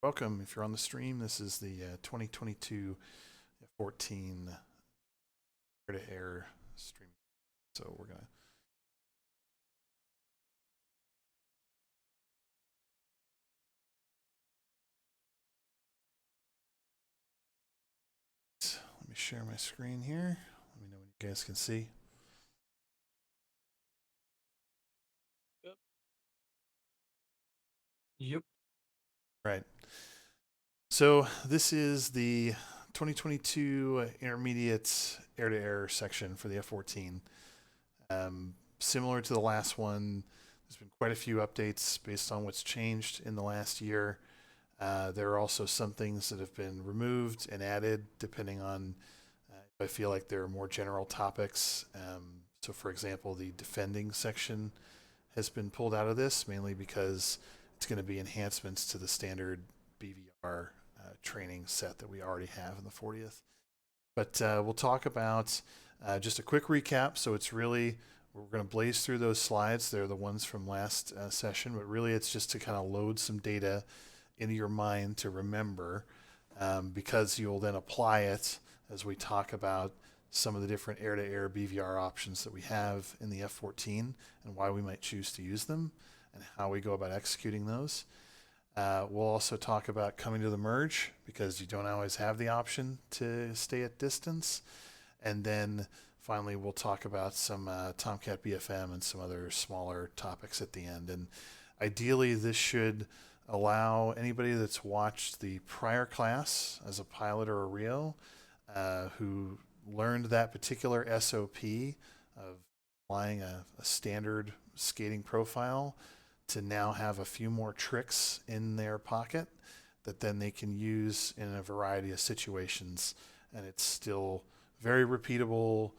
Welcome. If you're on the stream, this is the 2022 F-14 air-to-air stream. So we're gonna let me share my screen here. Let me know when you guys can see. Yep. Right. So this is the 2022 intermediate air-to-air section for the F-14. Similar to the last one, there's been quite a few updates based on what's changed in the last year. There are also some things that have been removed and added depending on if I feel like there are more general topics. So, for example, the defending section has been pulled out of this mainly because it's going to be enhancements to the standard BVR training set that we already have in the 40th. But we'll talk about just a quick recap. So it's really, we're going to blaze through those slides. They're the ones from last session, but really it's just to kind of load some data into your mind to remember, because you'll then apply it as we talk about some of the different air-to-air BVR options that we have in the F-14 and why we might choose to use them and how we go about executing those. We'll also talk about coming to the merge because you don't always have the option to stay at distance. And then finally, we'll talk about some Tomcat BFM and some other smaller topics at the end. And ideally, this should allow anybody that's watched the prior class as a pilot or a RIO who learned that particular SOP of flying a standard skating profile to now have a few more tricks in their pocket that then they can use in a variety of situations. And it's still very repeatable,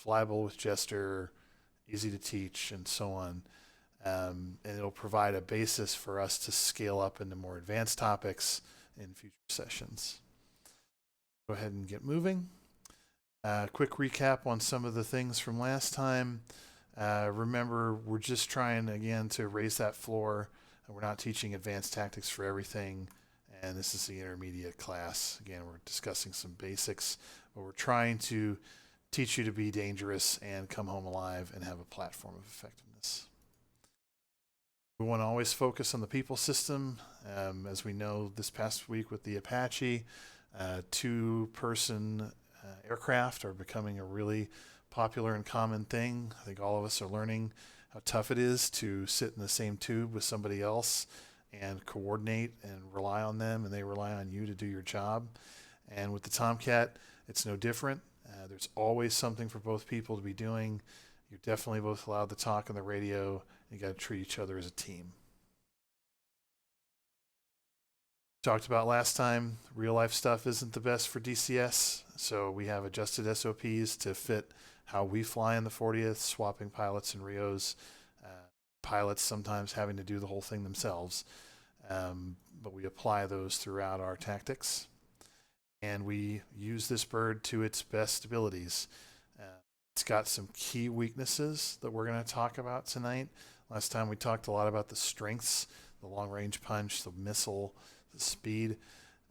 flyable with Jester, easy to teach, and so on. And it'll provide a basis for us to scale up into more advanced topics in future sessions. Go ahead and get moving. Quick recap on some of the things from last time. Remember, we're just trying, again, to raise that floor. We're not teaching advanced tactics for everything, and this is the intermediate class. Again, we're discussing some basics, but we're trying to teach you to be dangerous and come home alive and have a platform of effectiveness. We want to always focus on the people system. As we know, this past week with the Apache, two-person aircraft are becoming a really popular and common thing. I think all of us are learning how tough it is to sit in the same tube with somebody else and coordinate and rely on them, and they rely on you to do your job. And with the Tomcat, it's no different. There's always something for both people to be doing. You're definitely both allowed to talk on the radio. You got to treat each other as a team. Talked about last time, real life stuff isn't the best for DCS, so we have adjusted SOPs to fit how we fly in the 40th, swapping pilots and RIOs, pilots sometimes having to do the whole thing themselves, but we apply those throughout our tactics, and we use this bird to its best abilities. It's got some key weaknesses that we're going to talk about tonight. Last time we talked a lot about the strengths, the long range punch, the missile, the speed,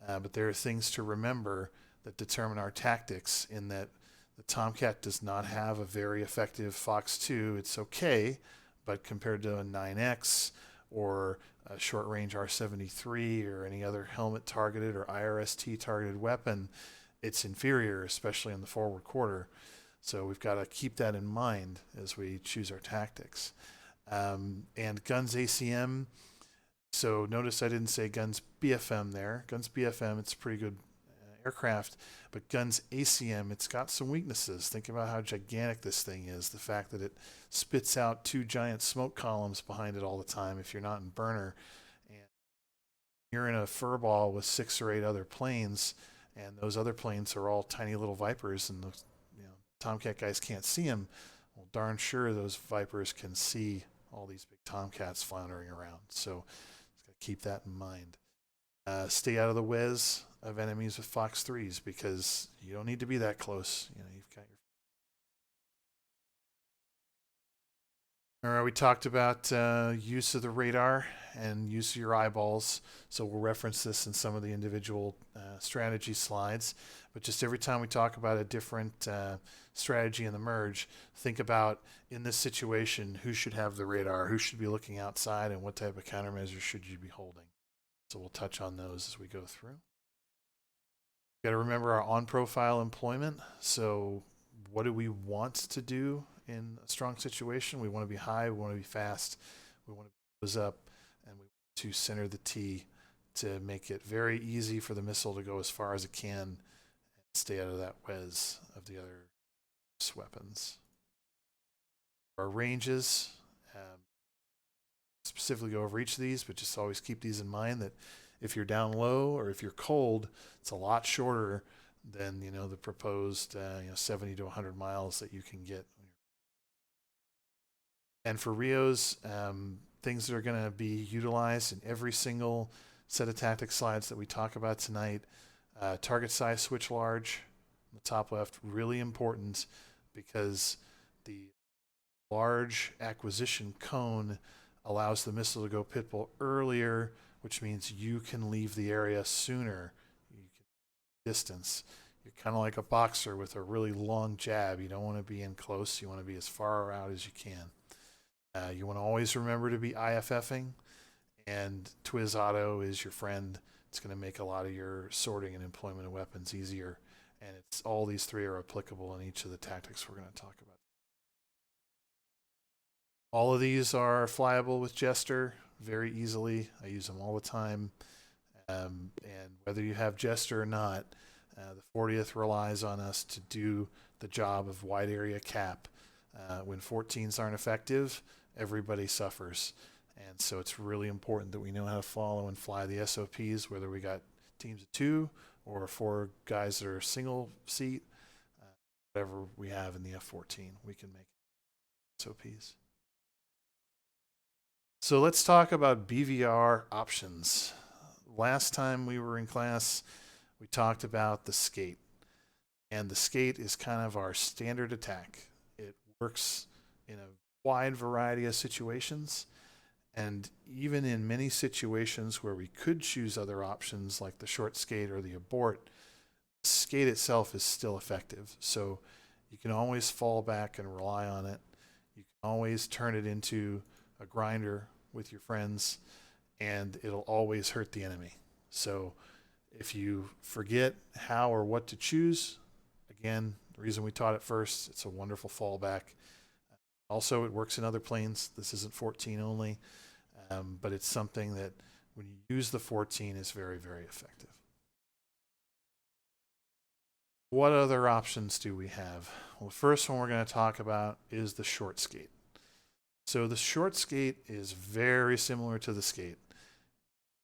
but there are things to remember that determine our tactics in that the Tomcat does not have a very effective Fox 2. It's okay, but compared to a 9X or a short range R73 or any other helmet targeted or IRST targeted weapon, it's inferior, especially in the forward quarter. So we've got to keep that in mind as we choose our tactics. And guns ACM. So notice I didn't say guns BFM there. Guns BFM, it's a pretty good aircraft, but guns ACM, it's got some weaknesses. Think about how gigantic this thing is. The fact that it spits out two giant smoke columns behind it all the time if you're not in burner. And you're in a furball with 6 or 8 other planes, and those other planes are all tiny little Vipers, and the Tomcat guys can't see them. Well, darn sure those Vipers can see all these big Tomcats floundering around. So keep that in mind. Stay out of the whiz of enemies with Fox 3s because you don't need to be that close. You've got your All right, we talked about use of the radar and use of your eyeballs. So we'll reference this in some of the individual strategy slides. But just every time we talk about a different strategy in the merge, think about in this situation, who should have the radar, who should be looking outside, and what type of countermeasures should you be holding. So we'll touch on those as we go through. Got to remember our on-profile employment. So what do we want to do in a strong situation? We want to be high, we want to be fast, we want to close up, and we want to center the T to make it very easy for the missile to go as far as it can and stay out of that whiz of the other weapons. Our ranges, specifically go over each of these, but just always keep these in mind that if you're down low or if you're cold, it's a lot shorter than the proposed 70 to 100 miles that you can get. And for RIOs, things that are going to be utilized in every single set of tactic slides that we talk about tonight. Target size switch large, on the top left, really important because the large acquisition cone allows the missile to go pitbull earlier, which means you can leave the area sooner. You can distance. You're kind of like a boxer with a really long jab. You don't want to be in close. You want to be as far out as you can. You want to always remember to be IFFing, and Twiz Auto is your friend. It's going to make a lot of your sorting and employment of weapons easier. And it's all these three are applicable in each of the tactics we're going to talk about. All of these are flyable with Jester very easily. I use them all the time. And whether you have Jester or not, the 40th relies on us to do the job of wide area cap. When 14s aren't effective, everybody suffers. And so it's really important that we know how to follow and fly the SOPs, whether we got teams of 2 or 4 guys that are single seat, whatever we have in the F-14, we can make SOPs. So let's talk about BVR options. Last time we were in class, we talked about the skate. And the skate is kind of our standard attack. It works in a wide variety of situations. And even in many situations where we could choose other options like the short skate or the abort, the skate itself is still effective. So you can always fall back and rely on it. You can always turn it into a grinder with your friends, and it'll always hurt the enemy. So if you forget how or what to choose, again, the reason we taught it first, it's a wonderful fallback. Also, it works in other planes. This isn't 14 only, but it's something that when you use the 14 is very, very effective. What other options do we have? Well, the first one we're going to talk about is the short skate. So the short skate is very similar to the skate.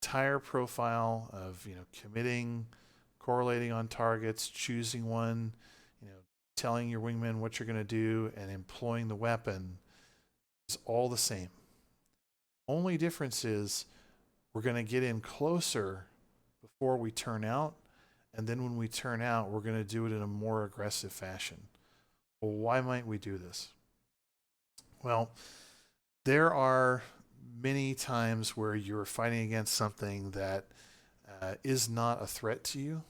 Entire profile of committing, correlating on targets, choosing one, telling your wingman what you're going to do, and employing the weapon is all the same. Only difference is we're going to get in closer before we turn out, and then when we turn out, we're going to do it in a more aggressive fashion. Well, why might we do this? Well, there are many times where you're fighting against something that is not a threat to you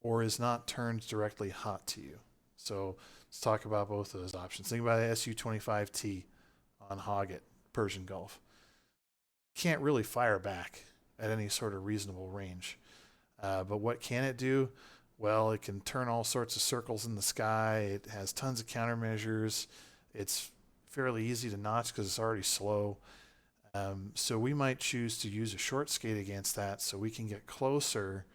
or is not turned directly hot to you. So let's talk about both of those options. Think about the Su-25T on Hogget, Persian Gulf. Can't really fire back at any sort of reasonable range. But what can it do? Well, it can turn all sorts of circles in the sky. It has tons of countermeasures. It's fairly easy to notch because it's already slow. So we might choose to use a short skate against that so we can get closer,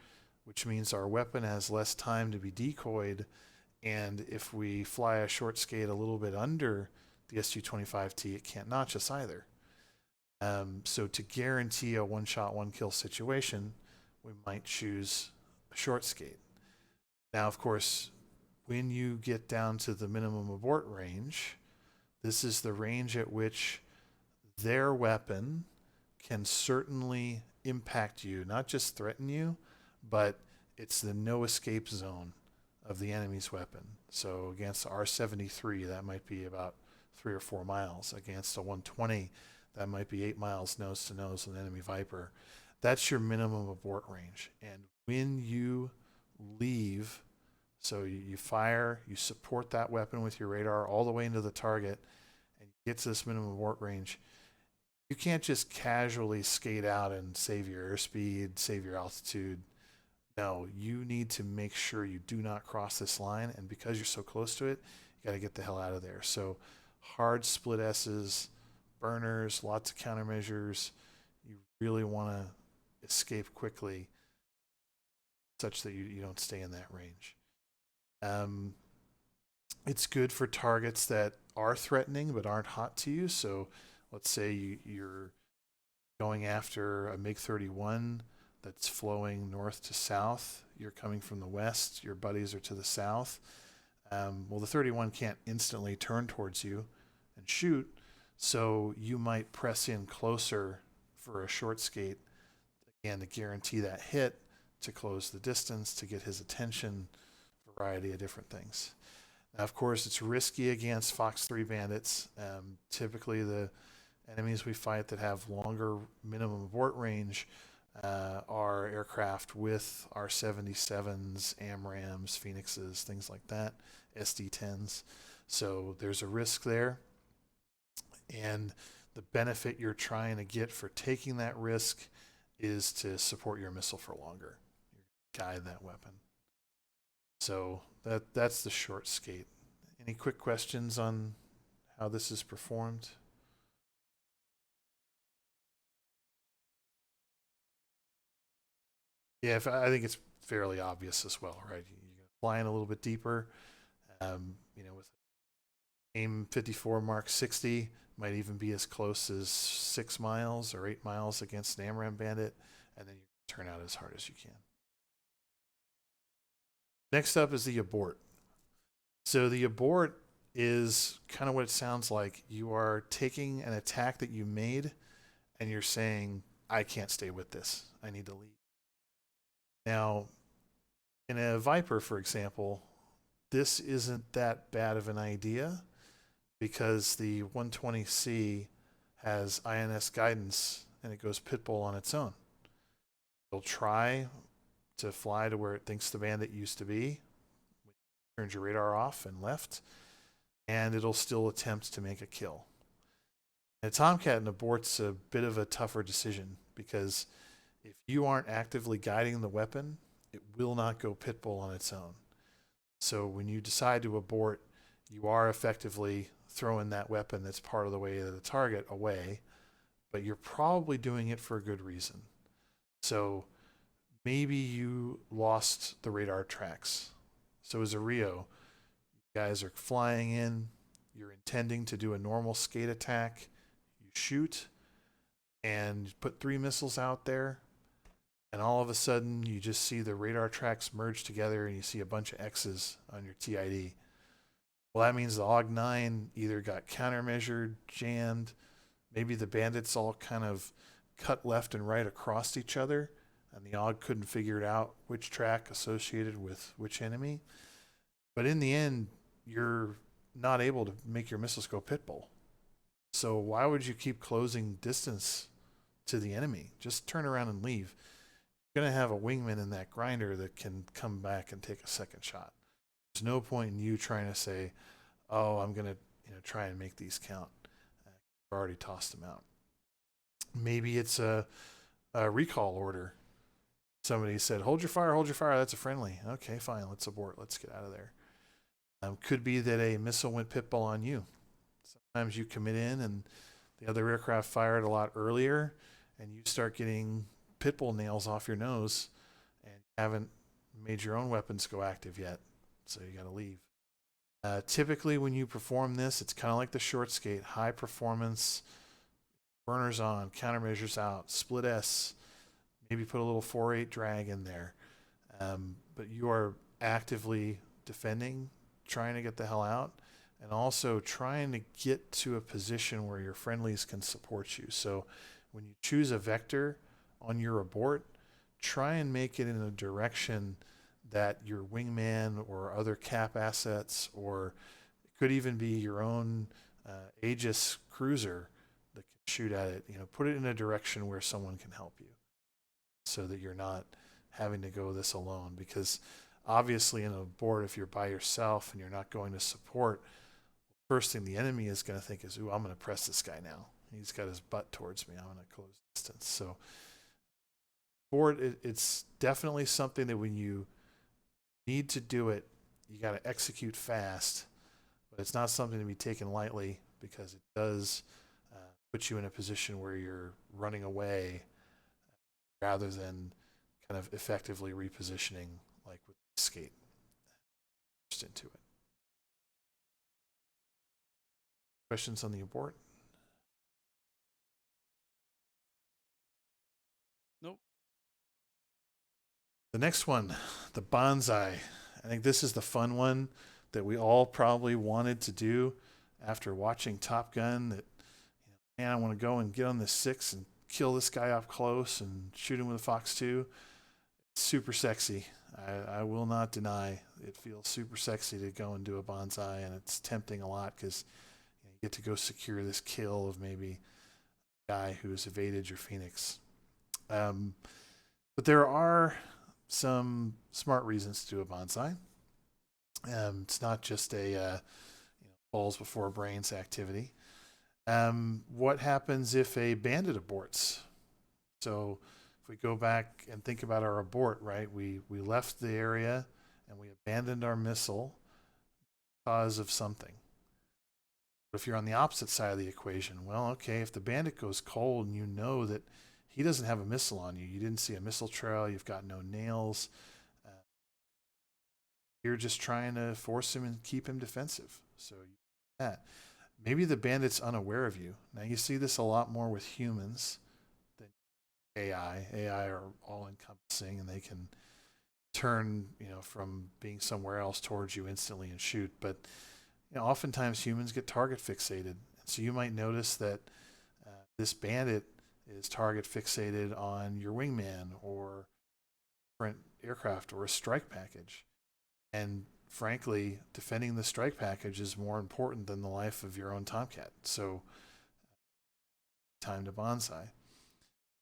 which means our weapon has less time to be decoyed. And if we fly a short skate a little bit under the Su-25T, it can't notch us either. So to guarantee a one-shot, one-kill situation, we might choose a short skate. Now, of course, when you get down to the minimum abort range, this is the range at which their weapon can certainly impact you, not just threaten you, but it's the no escape zone of the enemy's weapon. So against R-73, that might be about 3 or 4 miles. Against a 120, that might be 8 miles nose to nose with an enemy Viper. That's your minimum abort range. And when you leave, so you fire, you support that weapon with your radar all the way into the target, and you get to this minimum abort range, you can't just casually skate out and save your airspeed, save your altitude. No, you need to make sure you do not cross this line, and because you're so close to it, you got to get the hell out of there. So hard split S's, burners, lots of countermeasures. You really want to escape quickly such that you don't stay in that range. It's good for targets that are threatening but aren't hot to you. So let's say you're going after a MiG-31 that's flowing north to south. You're coming from the west. Your buddies are to the south. Well, the 31 can't instantly turn towards you and shoot, so you might press in closer for a short skate, again, to guarantee that hit, to close the distance, to get his attention, variety of different things. Now, of course, it's risky against Fox 3 bandits. Typically, the enemies we fight that have longer minimum abort range are aircraft with R-77s, AMRAAMs, Phoenixes, things like that, SD-10s. So there's a risk there. And the benefit you're trying to get for taking that risk is to support your missile for longer. You guide that weapon. So that's the short skate. Any quick questions on how this is performed? Yeah, I think it's fairly obvious as well, right? You're flying a little bit deeper. With AIM 54 Mark 60, might even be as close as 6 miles or 8 miles against an AMRAAM bandit, and then you turn out as hard as you can. Next up is the abort. So the abort is kind of what it sounds like. You are taking an attack that you made, and you're saying, I can't stay with this. I need to leave. Now, in a Viper, for example, this isn't that bad of an idea because the 120C has INS guidance and it goes pitbull on its own. It'll try to fly to where it thinks the bandit used to be, turns your radar off and left, and it'll still attempt to make a kill. And a Tomcat and abort's a bit of a tougher decision because if you aren't actively guiding the weapon, it will not go pitbull on its own. So when you decide to abort, you are effectively throwing that weapon that's part of the way to the target away, but you're probably doing it for a good reason. So maybe you lost the radar tracks. So as a RIO, you guys are flying in, you're intending to do a normal skate attack, you shoot, and put 3 missiles out there, and all of a sudden you just see the radar tracks merge together and you see a bunch of X's on your TID. Well, that means the AUG-9 either got countermeasured, jammed, maybe the bandits all kind of cut left and right across each other, and the AUG couldn't figure it out which track associated with which enemy. But in the end, you're not able to make your missiles go pitbull. So why would you keep closing distance to the enemy? Just turn around and leave. You're going to have a wingman in that grinder that can come back and take a second shot. There's no point in you trying to say, oh, I'm going to try and make these count. You've already tossed them out. Maybe it's a recall order. Somebody said, hold your fire, that's a friendly. Okay, fine, let's abort, let's get out of there. Could be that a missile went pitbull on you. Sometimes you commit in and the other aircraft fired a lot earlier and you start getting pitbull nails off your nose and you haven't made your own weapons go active yet, so you got to leave. Typically when you perform this, it's kind of like the short skate, high performance, burners on, countermeasures out, split S, maybe put a little 4.8 drag in there. But you are actively defending, trying to get the hell out, and also trying to get to a position where your friendlies can support you. So when you choose a vector on your abort, try and make it in a direction that your wingman or other cap assets, or it could even be your own Aegis cruiser that can shoot at it, put it in a direction where someone can help you so that you're not having to go this alone. Because obviously in a board, if you're by yourself and you're not going to support, first thing the enemy is going to think is, ooh, I'm going to press this guy now. He's got his butt towards me. I'm going to close distance. So board, it's definitely something that when you need to do it, you got to execute fast, but it's not something to be taken lightly because it does put you in a position where you're running away rather than kind of effectively repositioning like with skate just into it. Questions on the abort? Nope. The next one, the bonsai. I think this is the fun one that we all probably wanted to do after watching Top Gun. That, man, I want to go and get on this 6 and kill this guy up close and shoot him with a Fox 2. It's super sexy. I will not deny it feels super sexy to go and do a bonsai, and it's tempting a lot because you get to go secure this kill of maybe a guy who's evaded your Phoenix. But there are some smart reasons to do a bonsai. It's not just a balls before brains activity. What happens if a bandit aborts? So if we go back and think about our abort, right? We left the area and we abandoned our missile because of something. But if you're on the opposite side of the equation, well, okay, if the bandit goes cold and you know that he doesn't have a missile on you, you didn't see a missile trail, you've got no nails, you're just trying to force him and keep him defensive. So you do that. Maybe the bandit's unaware of you. Now you see this a lot more with humans than AI. AI are all encompassing and they can turn, from being somewhere else towards you instantly and shoot. But oftentimes humans get target fixated. So you might notice that this bandit is target fixated on your wingman or different aircraft or a strike package. And frankly, defending the strike package is more important than the life of your own Tomcat. So, time to bonsai.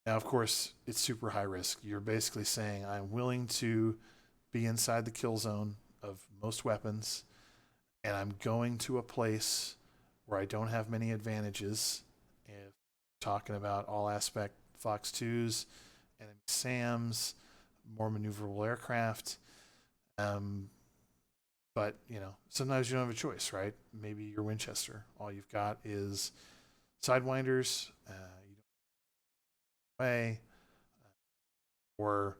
Now, of course, it's super high risk. You're basically saying, I'm willing to be inside the kill zone of most weapons, and I'm going to a place where I don't have many advantages. If we're talking about all aspect Fox 2s, enemy SAMs, more maneuverable aircraft, but, sometimes you don't have a choice, right? Maybe your Winchester. All you've got is sidewinders, you don't way, or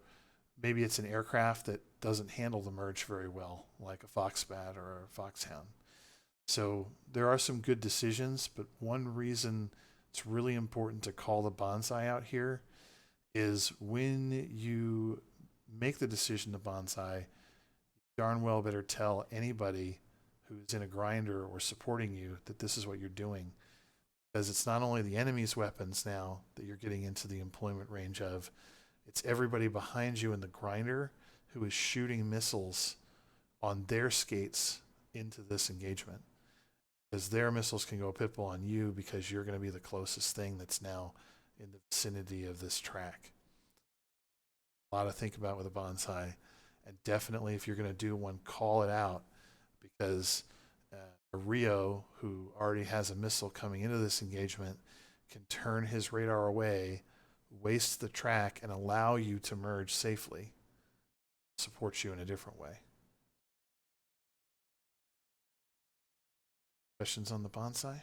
maybe it's an aircraft that doesn't handle the merge very well, like a Foxbat or a Foxhound. So there are some good decisions, but one reason it's really important to call the bonsai out here is when you make the decision to bonsai, darn well better tell anybody who's in a grinder or supporting you that this is what you're doing. Because it's not only the enemy's weapons now that you're getting into the employment range of, it's everybody behind you in the grinder who is shooting missiles on their skates into this engagement. Because their missiles can go pitbull on you because you're going to be the closest thing that's now in the vicinity of this track. A lot to think about with a bonsai. And definitely, if you're going to do one, call it out, because a RIO who already has a missile coming into this engagement can turn his radar away, waste the track, and allow you to merge safely, support you in a different way. Questions on the bonsai?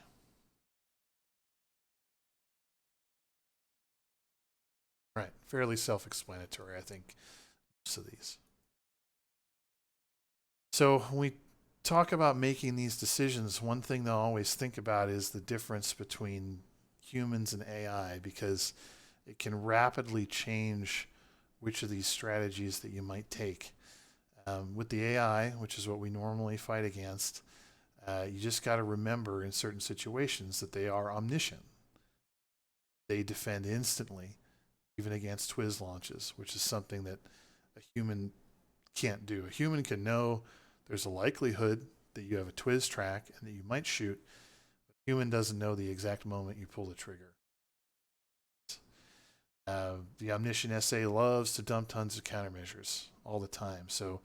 Right, fairly self-explanatory, I think, most of these. So when we talk about making these decisions, one thing they'll always think about is the difference between humans and AI, because it can rapidly change which of these strategies that you might take. With the AI, which is what we normally fight against, you just got to remember in certain situations that they are omniscient. They defend instantly, even against Twiz launches, which is something that a human can't do. A human can know there's a likelihood that you have a Twiz track and that you might shoot. Human doesn't know the exact moment you pull the trigger. The omniscient SA loves to dump tons of countermeasures all the time. So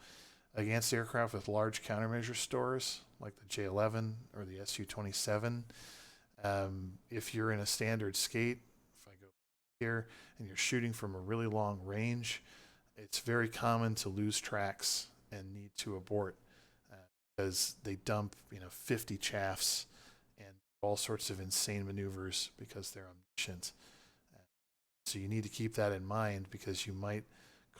against aircraft with large countermeasure stores, like the J-11 or the Su-27, if you're in a standard skate, if I go here, and you're shooting from a really long range, it's very common to lose tracks and need to abort because they dump 50 chaffs and all sorts of insane maneuvers because they're omniscient. So you need to keep that in mind because you might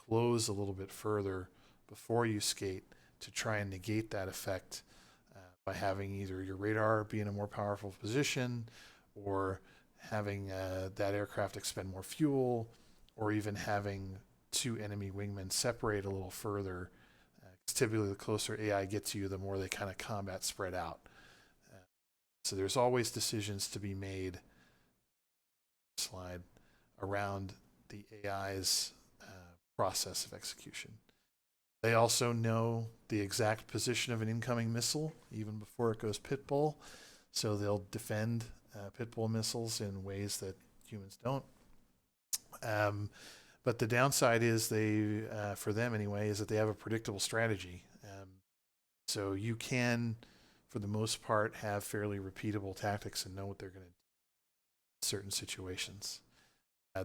close a little bit further before you skate to try and negate that effect by having either your radar be in a more powerful position or having that aircraft expend more fuel or even having two enemy wingmen separate a little further. Typically the closer AI gets to you, the more they kind of combat spread out. So there's always decisions to be made around the AI's process of execution. They also know the exact position of an incoming missile even before it goes pitbull, so they'll defend pitbull missiles in ways that humans don't. But the downside is for them anyway, is that they have a predictable strategy. So you can, for the most part, have fairly repeatable tactics and know what they're going to do in certain situations.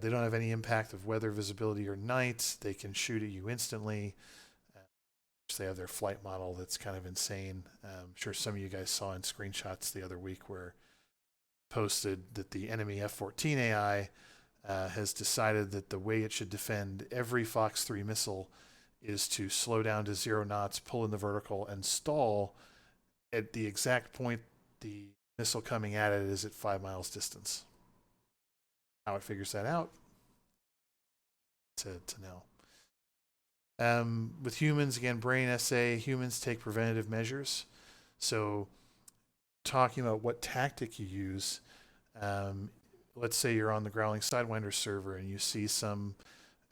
They don't have any impact of weather, visibility, or night. They can shoot at you instantly. They have their flight model that's kind of insane. I'm sure some of you guys saw in screenshots the other week where posted that the enemy F-14 AI has decided that the way it should defend every Fox 3 missile is to slow down to 0 knots, pull in the vertical, and stall at the exact point the missile coming at it is at 5 miles distance. How it figures that out to know. With humans, again, brain SA, humans take preventative measures. So talking about what tactic you use, let's say you're on the Growling Sidewinder server and you see some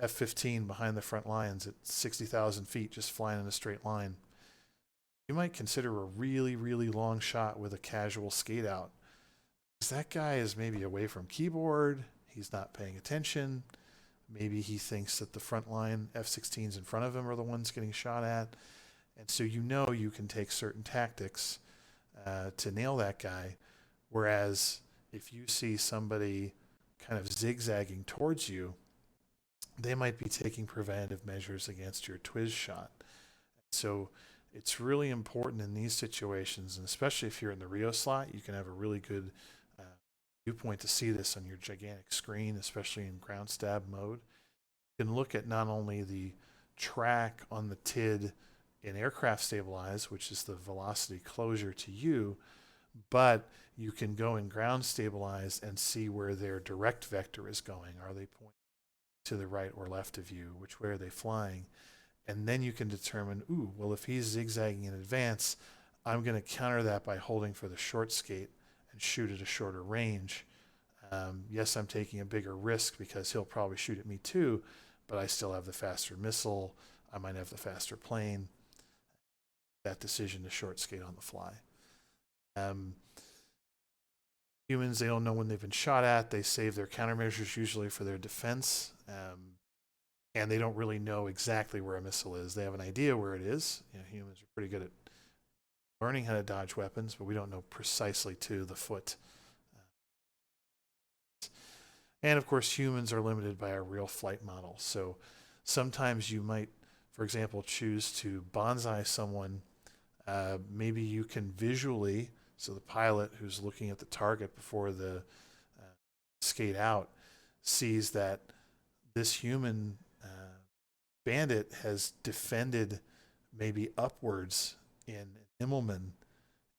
F-15 behind the front lines at 60,000 feet just flying in a straight line. You might consider a really, really long shot with a casual skate out. Because that guy is maybe away from keyboard, he's not paying attention. Maybe he thinks that the front line F-16s in front of him are the ones getting shot at. And so you can take certain tactics to nail that guy. Whereas if you see somebody kind of zigzagging towards you, they might be taking preventative measures against your Twiz shot. So it's really important in these situations, and especially if you're in the RIO slot, you can have a really good viewpoint to see this on your gigantic screen, especially in ground stab mode. You can look at not only the track on the TID in aircraft stabilize, which is the velocity closure to you, but you can go in ground stabilize and see where their direct vector is going. Are they pointing to the right or left of you? Which way are they flying? And then you can determine, well, if he's zigzagging in advance, I'm going to counter that by holding for the short skate and shoot at a shorter range. Yes, I'm taking a bigger risk because he'll probably shoot at me too, but I still have the faster missile. I might have the faster plane. That decision to short skate on the fly. Humans, they don't know when they've been shot at. They save their countermeasures usually for their defense. And they don't really know exactly where a missile is. They have an idea where it is. Humans are pretty good at learning how to dodge weapons, but we don't know precisely to the foot. And of course, humans are limited by our real flight model. So sometimes you might, for example, choose to bonsai someone. Maybe you can visually, so the pilot who's looking at the target before the skate out sees that this human bandit has defended maybe upwards in Immelman,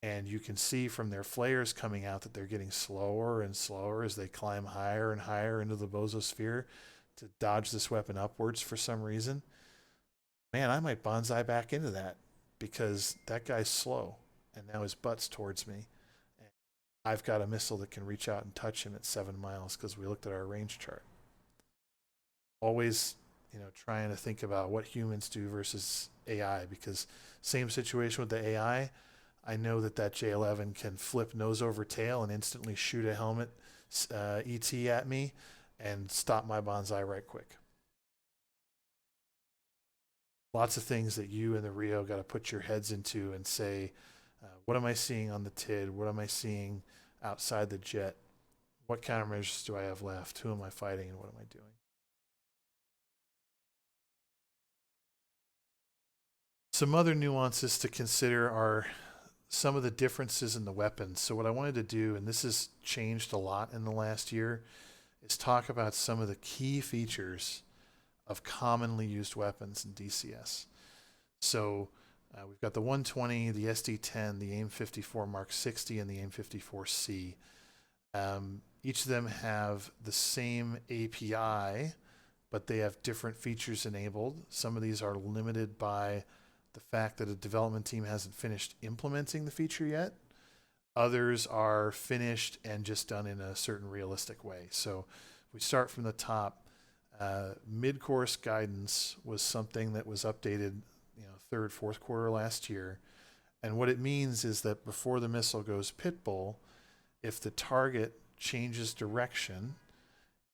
and you can see from their flares coming out that they're getting slower and slower as they climb higher and higher into the bososphere to dodge this weapon upwards for some reason. Man, I might bonsai back into that because that guy's slow and now his butt's towards me. And I've got a missile that can reach out and touch him at 7 miles because we looked at our range chart. Always trying to think about what humans do versus AI, because same situation with the AI. I know that that J11 can flip nose over tail and instantly shoot a helmet ET at me and stop my bonsai right quick. Lots of things that you and the RIO got to put your heads into and say, what am I seeing on the TID? What am I seeing outside the jet? What countermeasures do I have left? Who am I fighting and what am I doing? Some other nuances to consider are some of the differences in the weapons. So what I wanted to do, and this has changed a lot in the last year, is talk about some of the key features of commonly used weapons in DCS. So we've got the 120, the SD-10, the AIM-54 Mark 60, and the AIM-54C. Each of them have the same API, but they have different features enabled. Some of these are limited by the fact that a development team hasn't finished implementing the feature yet. Others are finished and just done in a certain realistic way. So we start from the top. Mid-course guidance was something that was updated, third, fourth quarter last year. And what it means is that before the missile goes pit bull, if the target changes direction,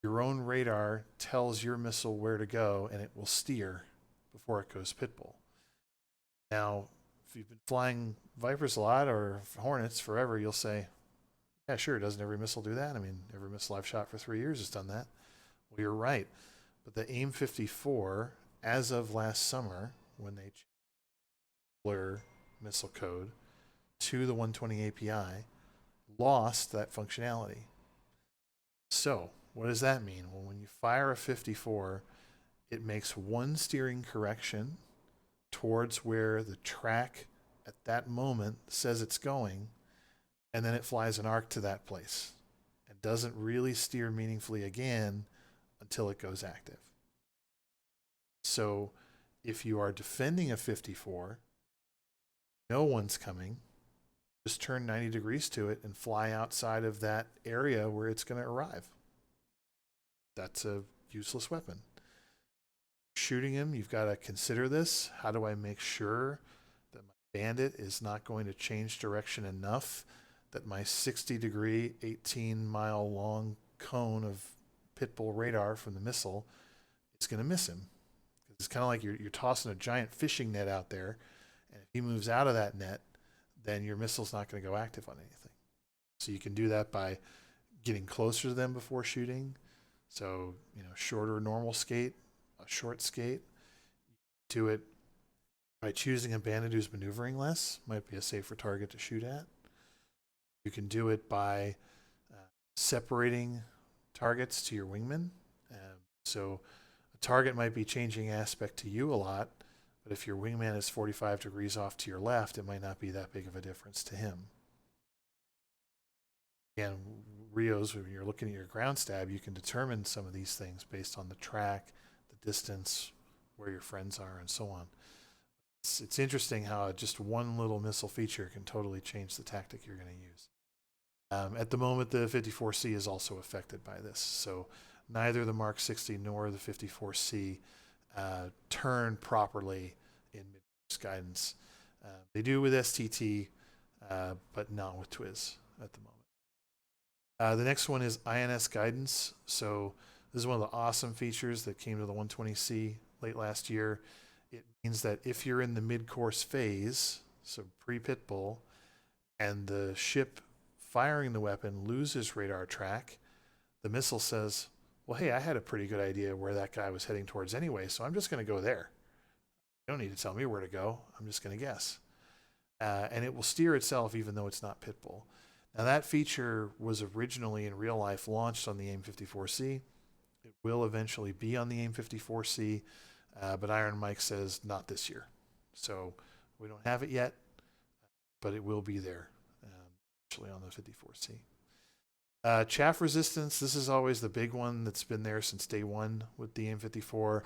your own radar tells your missile where to go and it will steer before it goes pit bull. Now, if you've been flying Vipers a lot or Hornets forever, you'll say, yeah, sure, doesn't every missile do that? I mean, every missile I've shot for 3 years has done that. Well, you're right. But the AIM-54, as of last summer, when they changed blur missile code to the 120 API, lost that functionality. So, what does that mean? Well, when you fire a 54, it makes one steering correction towards where the track at that moment says it's going, and then it flies an arc to that place and doesn't really steer meaningfully again until it goes active. So if you are defending a 54, no one's coming, just turn 90 degrees to it and fly outside of that area where it's going to arrive. That's a useless weapon. Shooting him, you've got to consider this. How do I make sure that my bandit is not going to change direction enough that my 60-degree, 18-mile long cone of pit bull radar from the missile is going to miss him? It's kind of like you're tossing a giant fishing net out there, and if he moves out of that net, then your missile's not going to go active on anything. So you can do that by getting closer to them before shooting. So, shorter normal skate, a short skate. Do it by choosing a bandit who's maneuvering less, might be a safer target to shoot at. You can do it by separating targets to your wingman. So a target might be changing aspect to you a lot, but if your wingman is 45 degrees off to your left, it might not be that big of a difference to him. Again, RIOs, when you're looking at your ground stab, you can determine some of these things based on the track, the distance, where your friends are, and so on. It's interesting how just one little missile feature can totally change the tactic you're going to use. At the moment, the 54C is also affected by this. So neither the Mark 60 nor the 54C turn properly in mid-course guidance. They do with STT, but not with TWIS at the moment. The next one is INS guidance. So this is one of the awesome features that came to the 120C late last year. It means that if you're in the mid-course phase, so pre-pit bull, and the ship firing the weapon loses radar track, the missile says, well, hey, I had a pretty good idea where that guy was heading towards anyway, so I'm just going to go there. You don't need to tell me where to go. I'm just going to guess. And it will steer itself even though it's not pit bull. Now, that feature was originally in real life launched on the AIM-54C. It will eventually be on the AIM-54C, but Iron Mike says not this year. So we don't have it yet, but it will be there eventually on the 54C. Chaff Resistance, this is always the big one that's been there since day one with the AIM-54,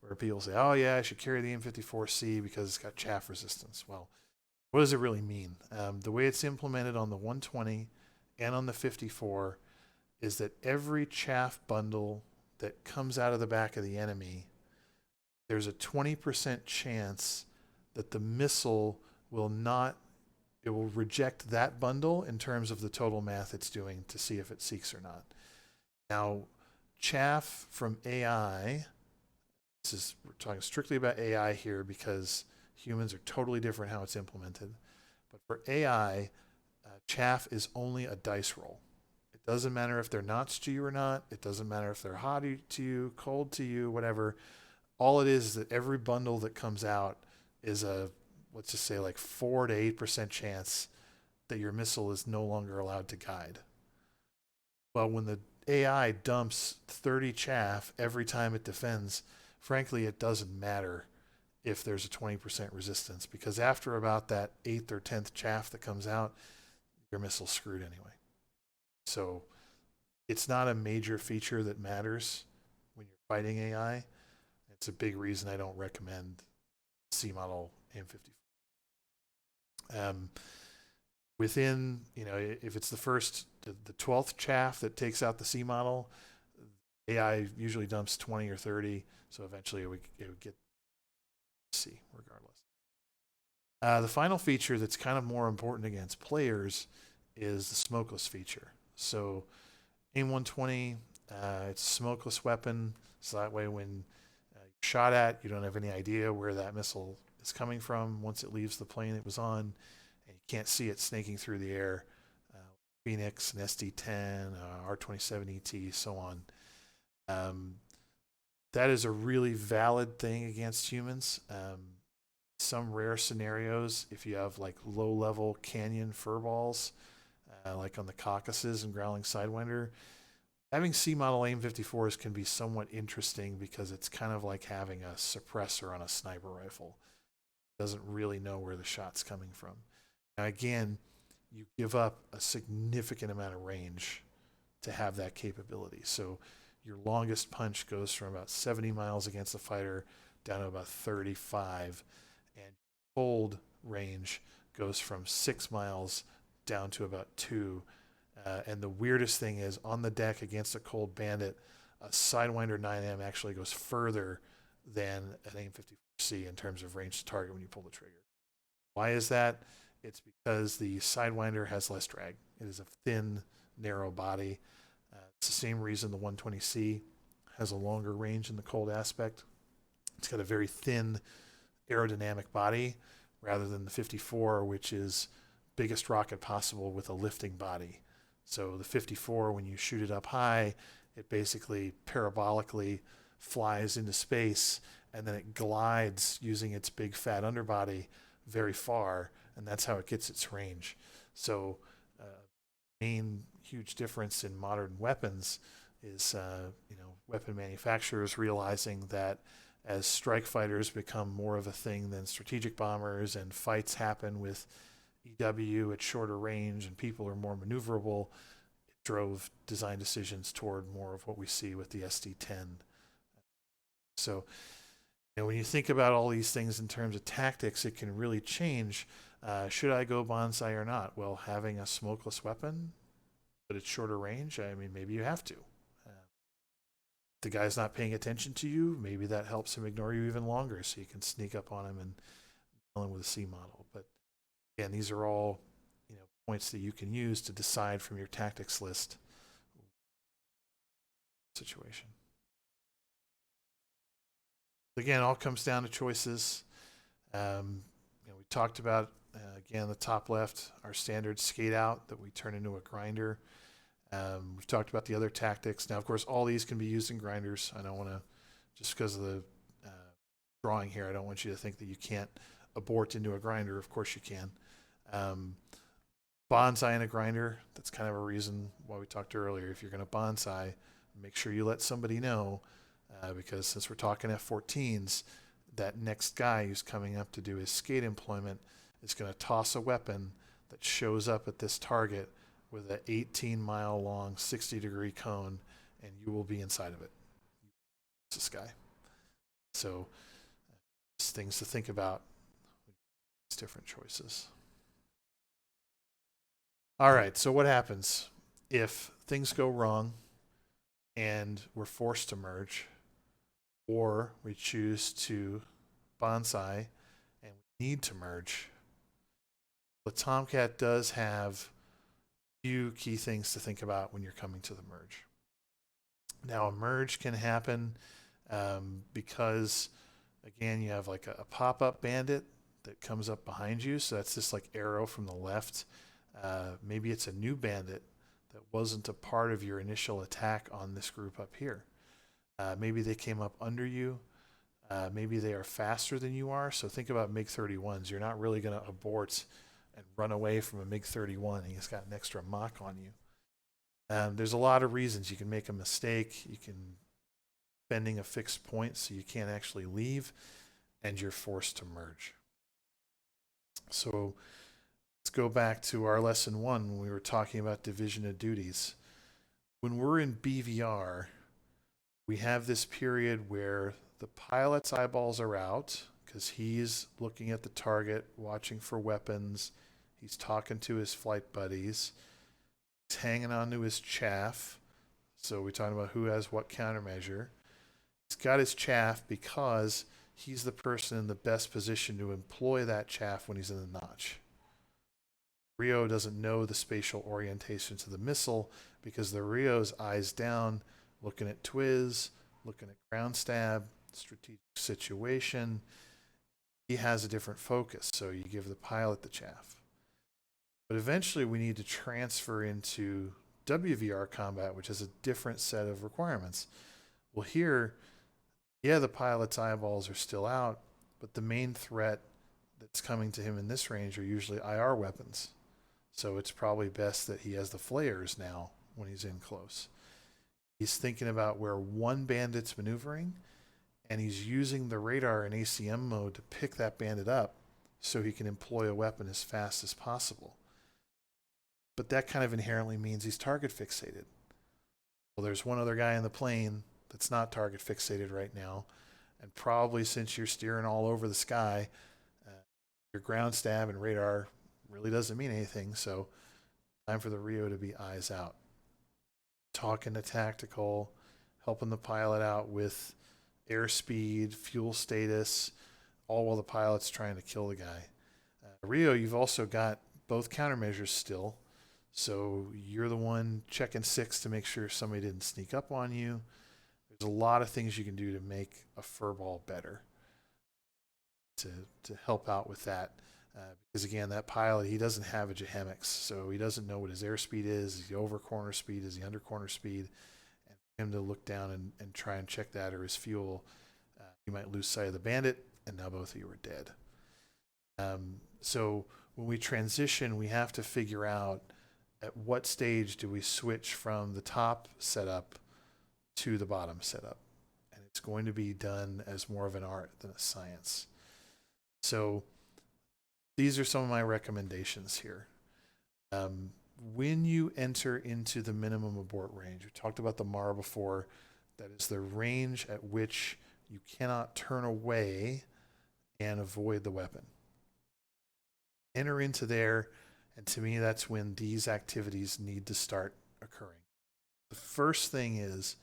where people say, oh yeah, I should carry the AIM-54C because it's got chaff resistance. Well, what does it really mean? The way it's implemented on the 120 and on the 54 is that every chaff bundle that comes out of the back of the enemy, there's a 20% chance that the missile will not it will reject that bundle in terms of the total math it's doing to see if it seeks or not. Now, chaff from AI, we're talking strictly about AI here because humans are totally different how it's implemented. But for AI, chaff is only a dice roll. It doesn't matter if they're knots to you or not. It doesn't matter if they're hot to you, cold to you, whatever. All it is that every bundle that comes out is a, let's just say, like 4 to 8% chance that your missile is no longer allowed to guide. Well, when the AI dumps 30 chaff every time it defends, frankly, it doesn't matter if there's a 20% resistance, because after about that 8th or 10th chaff that comes out, your missile's screwed anyway. So it's not a major feature that matters when you're fighting AI. It's a big reason I don't recommend C model AIM-54. Within, if it's the 12th chaff that takes out the C model, AI usually dumps 20 or 30, so eventually it would get C regardless. The final feature that's kind of more important against players is the smokeless feature. So AIM-120, it's a smokeless weapon, so that way when you're shot at, you don't have any idea where that missile is coming from once it leaves the plane it was on, and you can't see it snaking through the air. Phoenix, an SD-10, R-27ET, so on. That is a really valid thing against humans. Some rare scenarios, if you have like low-level canyon furballs, like on the Caucasus and Growling Sidewinder, having C-model AIM-54s can be somewhat interesting because it's kind of like having a suppressor on a sniper rifle. It doesn't really know where the shot's coming from. Now, again, you give up a significant amount of range to have that capability. So your longest punch goes from about 70 miles against the fighter down to about 35, and cold range goes from 6 miles down to about 2. And the weirdest thing is, on the deck against a cold bandit, a Sidewinder 9M actually goes further than an AIM-54C in terms of range to target when you pull the trigger. Why is that? It's because the Sidewinder has less drag. It is a thin, narrow body. It's the same reason the 120C has a longer range in the cold aspect. It's got a very thin aerodynamic body rather than the 54, which is biggest rocket possible with a lifting body. So the 54, when you shoot it up high, it basically parabolically flies into space, and then it glides using its big fat underbody very far, and that's how it gets its range. So main huge difference in modern weapons is weapon manufacturers realizing that as strike fighters become more of a thing than strategic bombers, and fights happen with EW at shorter range and people are more maneuverable, it drove design decisions toward more of what we see with the SD-10. So when you think about all these things in terms of tactics, it can really change. Should I go bonsai or not? Well, having a smokeless weapon, but it's shorter range, I mean, maybe you have to. The guy's not paying attention to you, maybe that helps him ignore you even longer, so you can sneak up on him and kill him with a C model. But again, these are all points that you can use to decide from your tactics list situation. Again, all comes down to choices. We talked about, again, the top left, our standard skate out that we turn into a grinder. We've talked about the other tactics. Now, of course, all these can be used in grinders. I don't want to, just because of the drawing here, I don't want you to think that you can't abort into a grinder. Of course you can. Bonsai in a grinder, that's kind of a reason why we talked earlier. If you're going to bonsai, make sure you let somebody know, because since we're talking F-14s, that next guy who's coming up to do his skate employment is going to toss a weapon that shows up at this target with an 18-mile long 60-degree cone, and you will be inside of it. This guy. So just things to think about. It's different choices. All right, so what happens if things go wrong and we're forced to merge, or we choose to bonsai and we need to merge? The Tomcat does have a few key things to think about when you're coming to the merge. Now, a merge can happen because, again, you have like a pop-up bandit that comes up behind you. So that's this like arrow from the left. Maybe it's a new bandit that wasn't a part of your initial attack on this group up here. Maybe they came up under you. Maybe they are faster than you are. So think about MiG-31s. You're not really going to abort and run away from a MiG-31. He's got an extra mock on you. There's a lot of reasons you can make a mistake. You can bending a fixed point so you can't actually leave, and you're forced to merge. So let's go back to our lesson 1 when we were talking about division of duties. When we're in BVR, we have this period where the pilot's eyeballs are out because he's looking at the target, watching for weapons. He's talking to his flight buddies. He's hanging on to his chaff. So we're talking about who has what countermeasure. He's got his chaff because he's the person in the best position to employ that chaff when he's in the notch. RIO doesn't know the spatial orientations of the missile because the RIO's eyes down, looking at Twiz, looking at ground stab, strategic situation. He has a different focus, so you give the pilot the chaff. But eventually we need to transfer into WVR combat, which has a different set of requirements. Well, here, yeah, the pilot's eyeballs are still out, but the main threat that's coming to him in this range are usually IR weapons. So it's probably best that he has the flares now when he's in close. He's thinking about where one bandit's maneuvering, and he's using the radar in ACM mode to pick that bandit up so he can employ a weapon as fast as possible. But that kind of inherently means he's target fixated. Well, there's one other guy in the plane that's not target fixated right now, and probably since you're steering all over the sky, your ground stab and radar really doesn't mean anything, so time for the RIO to be eyes out. Talking to tactical, helping the pilot out with airspeed, fuel status, all while the pilot's trying to kill the guy. RIO, you've also got both countermeasures still, so you're the one checking 6 to make sure somebody didn't sneak up on you. There's a lot of things you can do to make a furball better to help out with that. Because again, that pilot, he doesn't have a Jehemix, so he doesn't know what his airspeed is he over corner speed, is he under corner speed, and for him to look down and try and check that or his fuel, you might lose sight of the bandit, and now both of you are dead. So when we transition, we have to figure out at what stage do we switch from the top setup to the bottom setup, and it's going to be done as more of an art than a science. So these are some of my recommendations here. When you enter into the minimum abort range, we talked about the MAR before, that is the range at which you cannot turn away and avoid the weapon. Enter into there, and to me, that's when these activities need to start occurring. The first thing is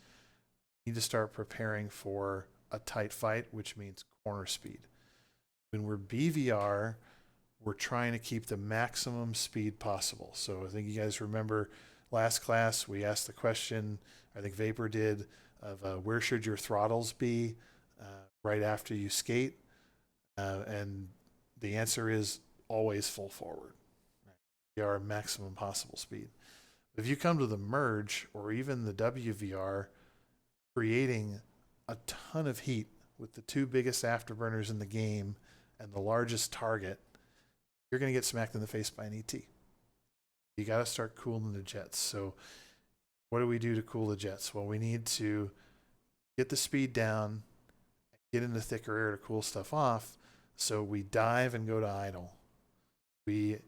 you need to start preparing for a tight fight, which means corner speed. When we're BVR, we're trying to keep the maximum speed possible. So I think you guys remember last class, we asked the question, I think Vapor did, of where should your throttles be right after you skate? And the answer is always full forward. Right? BVR maximum possible speed. If you come to the merge or even the WVR, creating a ton of heat with the 2 biggest afterburners in the game and the largest target, you're going to get smacked in the face by an ET. You got to start cooling the jets. So what do we do to cool the jets? Well, we need to get the speed down, get into thicker air to cool stuff off. So we dive and go to idle. We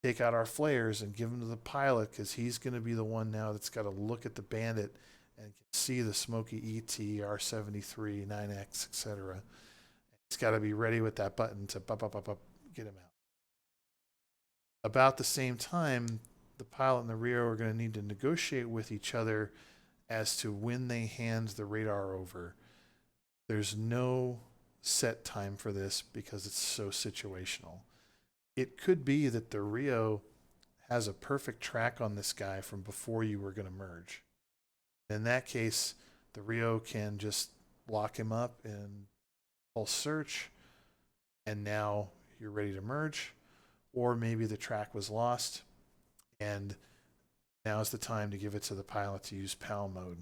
take out our flares and give them to the pilot because he's going to be the one now that's got to look at the bandit and can see the smoky ET, R73, 9X, etc. He's got to be ready with that button to get him out. About the same time, the pilot and the RIO are going to need to negotiate with each other as to when they hand the radar over. There's no set time for this because it's so situational. it could be that the RIO has a perfect track on this guy from before you were going to merge. In that case, the RIO can just lock him up and pulse search, and now you're ready to merge. Or maybe the track was lost, and now is the time to give it to the pilot to use PAL mode.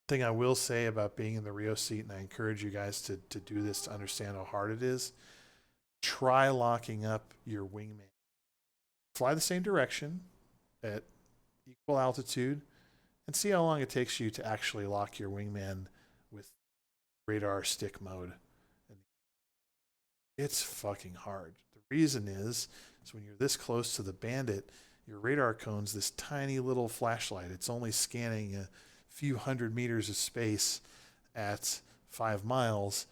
Thing I will say about being in the RIO seat, and I encourage you guys to do this to understand how hard it is, try locking up your wingman. Fly the same direction at equal altitude and see how long it takes you to actually lock your wingman with radar stick mode. It's fucking hard. The reason is when you're this close to the bandit, your radar cone's this tiny little flashlight. It's only scanning a few 100 meters of space at 5 miles.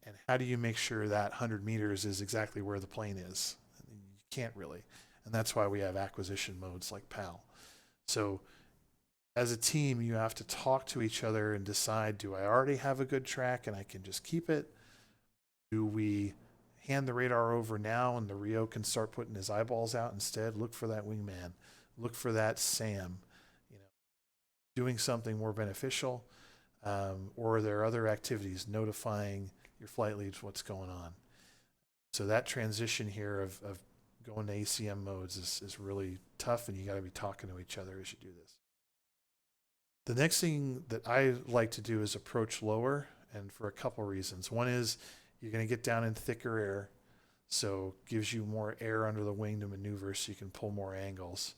And how do you make sure that 100 meters is exactly where the plane is? I mean, you can't really. And that's why we have acquisition modes like PAL. So as a team, you have to talk to each other and decide, do I already have a good track and I can just keep it? Do we hand the radar over now and the RIO can start putting his eyeballs out instead? Look for that wingman. Look for that SAM. Doing something more beneficial. Or are there other activities notifying your flight leads what's going on? So that transition here of going to ACM modes is really tough, and you got to be talking to each other as you do this. The next thing that I like to do is approach lower, and for a couple reasons. One is you're going to get down in thicker air, so gives you more air under the wing to maneuver so you can pull more angles.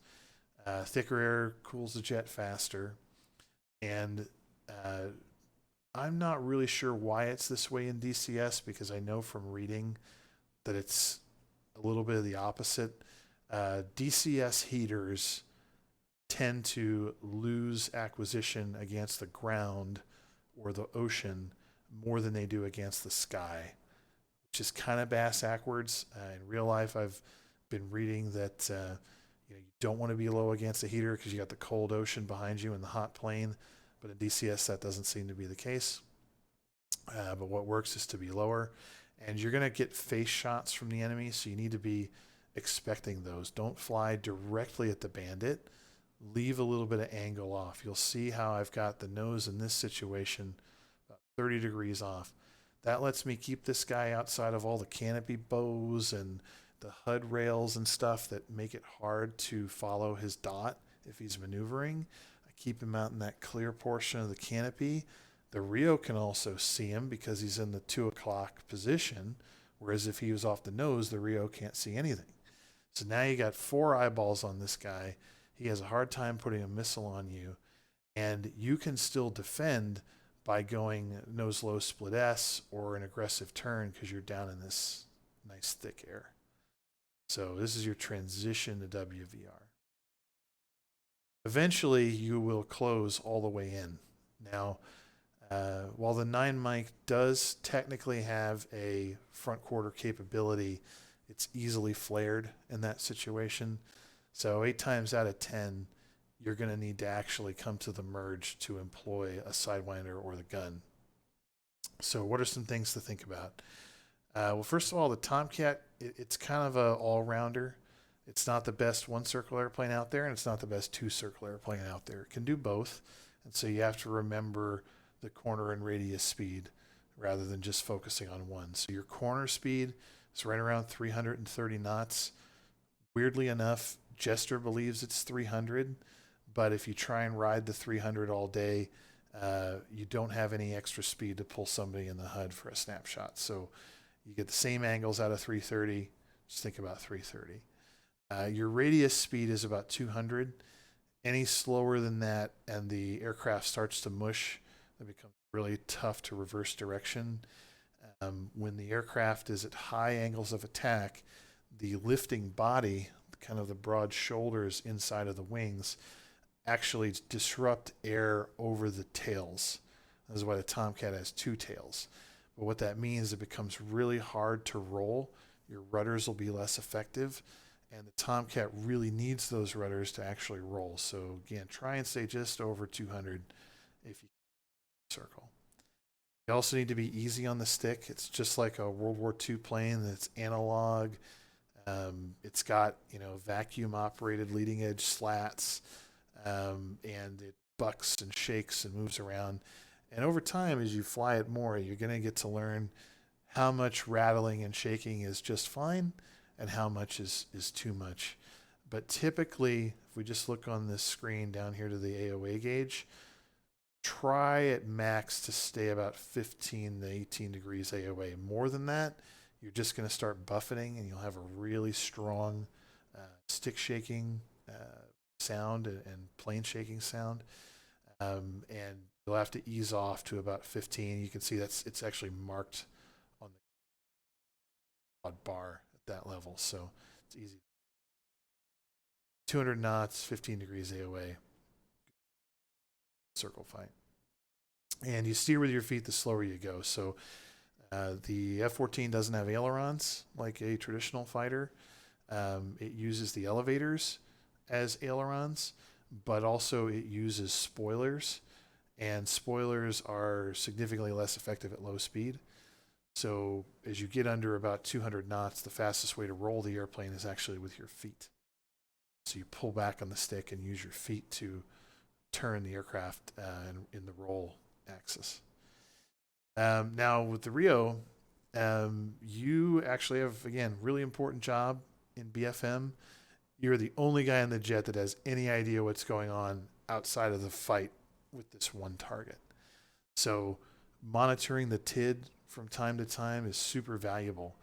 Thicker air cools the jet faster, and I'm not really sure why it's this way in DCS, because I know from reading that it's a little bit of the opposite. DCS heaters tend to lose acquisition against the ground or the ocean more than they do against the sky, which is kind of bass backwards. In real life, I've been reading that you don't want to be low against a heater because you got the cold ocean behind you and the hot plane. But in DCS, that doesn't seem to be the case. But what works is to be lower. And you're going to get face shots from the enemy, so you need to be expecting those. Don't fly directly at the bandit. Leave a little bit of angle off. You'll see how I've got the nose in this situation about 30 degrees off. That lets me keep this guy outside of all the canopy bows and the HUD rails and stuff that make it hard to follow his dot if he's maneuvering. I keep him out in that clear portion of the canopy. The RIO can also see him because he's in the 2 o'clock position, whereas if he was off the nose, the RIO can't see anything. So now you got 4 eyeballs on this guy. He has a hard time putting a missile on you, and you can still defend by going nose low split S or an aggressive turn because you're down in this nice thick air. So this is your transition to WVR. Eventually, you will close all the way in. Now, while the 9 mic does technically have a front quarter capability, it's easily flared in that situation. So 8 times out of 10, you're going to need to actually come to the merge to employ a Sidewinder or the gun. So what are some things to think about? Well, first of all, the Tomcat, it's kind of an all-rounder. It's not the best 1-circle airplane out there, and it's not the best 2-circle airplane out there. It can do both, and so you have to remember the corner and radius speed rather than just focusing on one. So your corner speed is right around 330 knots. Weirdly enough, Jester believes it's 300, but if you try and ride the 300 all day, you don't have any extra speed to pull somebody in the HUD for a snapshot. So you get the same angles out of 330. Just think about 330. Your radius speed is about 200. Any slower than that, and the aircraft starts to mush, it becomes really tough to reverse direction. When the aircraft is at high angles of attack, the lifting body, kind of the broad shoulders inside of the wings, actually disrupt air over the tails. This is why the Tomcat has 2 tails. But what that means, it becomes really hard to roll. Your rudders will be less effective, and the Tomcat really needs those rudders to actually roll. So again, try and stay just over 200 if you can circle. You also need to be easy on the stick. It's just like a World War II plane that's analog. It's got, vacuum operated leading edge slats, and it bucks and shakes and moves around. And over time, as you fly it more, you're going to get to learn how much rattling and shaking is just fine and how much is too much. But typically, if we just look on this screen down here to the AOA gauge, try at max to stay about 15 to 18 degrees AOA. More than that, you're just going to start buffeting and you'll have a really strong stick shaking sound and plane shaking sound. And you'll have to ease off to about 15. You can see it's actually marked on the bar at that level, so it's easy. 200 knots, 15 degrees AOA, circle fight. And you steer with your feet the slower you go. So the F-14 doesn't have ailerons like a traditional fighter. It uses the elevators as ailerons, but also it uses spoilers, and spoilers are significantly less effective at low speed. So as you get under about 200 knots, the fastest way to roll the airplane is actually with your feet. So you pull back on the stick and use your feet to turn the aircraft in the roll axis. Now with the RIO, you actually have, again, really important job in BFM. You're the only guy in the jet that has any idea what's going on outside of the fight with this one target. So monitoring the TID from time to time is super valuable.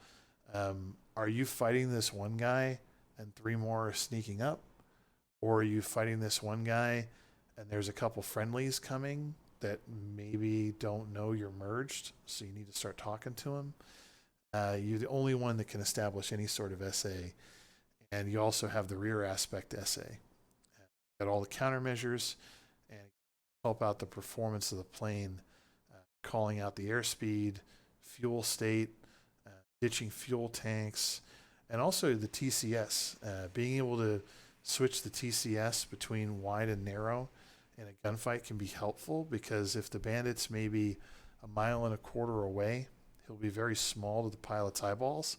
Are you fighting this one guy and 3 more are sneaking up? Or are you fighting this one guy and there's a couple friendlies coming that maybe don't know you're merged, so you need to start talking to them? You're the only one that can establish any sort of SA. And you also have the rear aspect SA. Got all the countermeasures and help out the performance of the plane, calling out the airspeed, fuel state, ditching fuel tanks, and also the TCS. Being able to switch the TCS between wide and narrow in a gunfight can be helpful, because if the bandit's maybe 1.25 miles away, he'll be very small to the pilot's eyeballs.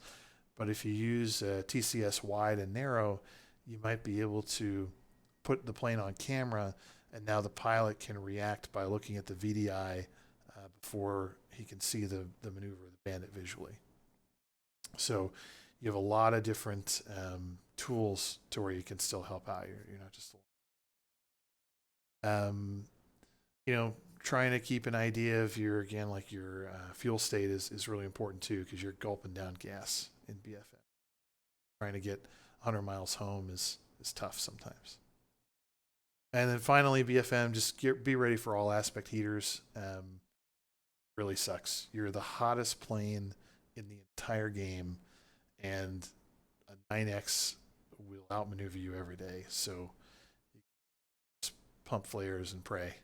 But if you use TCS wide and narrow, you might be able to put the plane on camera, and now the pilot can react by looking at the VDI before he can see the maneuver of the bandit visually. So you have a lot of different tools to where you can still help out. You're not just, trying to keep an idea of your fuel state is really important too, because you're gulping down gas in BFM. Trying to get 100 miles home is tough sometimes. And then finally, BFM, just be ready for all aspect heaters. Really sucks. You're the hottest plane in the entire game, and a 9X will outmaneuver you every day. So just pump flares and pray.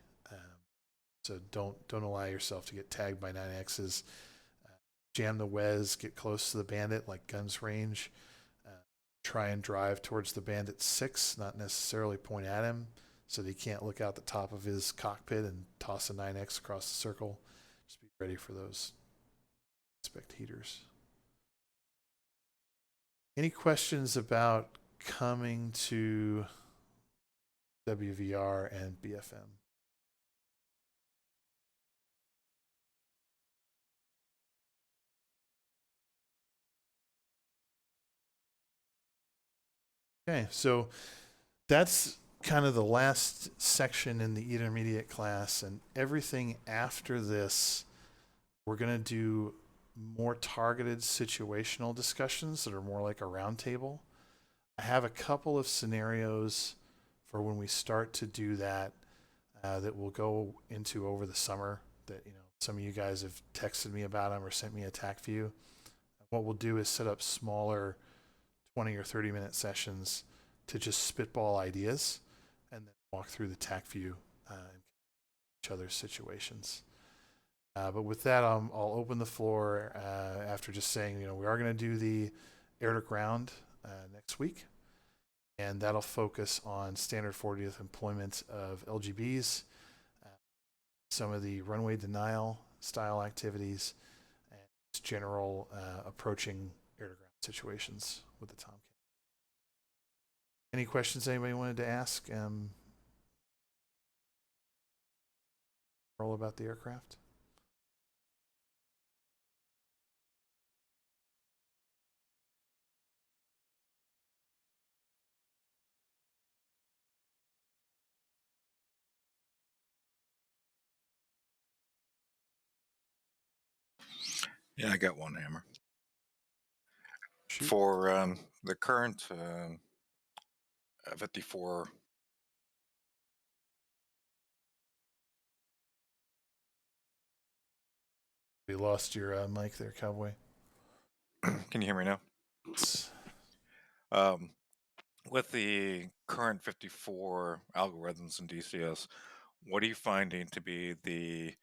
So don't allow yourself to get tagged by 9Xs. Jam the Wes, get close to the bandit like guns range. Try and drive towards the bandit 6, not necessarily point at him, so that he can't look out the top of his cockpit and toss a 9X across the circle. Just be ready for those aspect heaters. Any questions about coming to WVR and BFM? Okay, so that's kind of the last section in the intermediate class, and everything after this, we're going to do more targeted situational discussions that are more like a round table. I have a couple of scenarios for when we start to do that that we'll go into over the summer that some of you guys have texted me about them or sent me a TAC view. What we'll do is set up smaller 20 or 30 minute sessions to just spitball ideas and then walk through the TAC view and each other's situations. But with that, I'll open the floor after just saying, we are going to do the air to ground next week, and that'll focus on standard 40th employment of LGBs, some of the runway denial style activities, and general approaching air to ground. situations with the Tomcat. Any questions anybody wanted to ask Earl about the aircraft? Yeah, I got one, Hammer. Shoot. For the current F-54, We lost your mic there, Cowboy. can you hear me now? With the current 54 algorithms in DCS, what are you finding to be the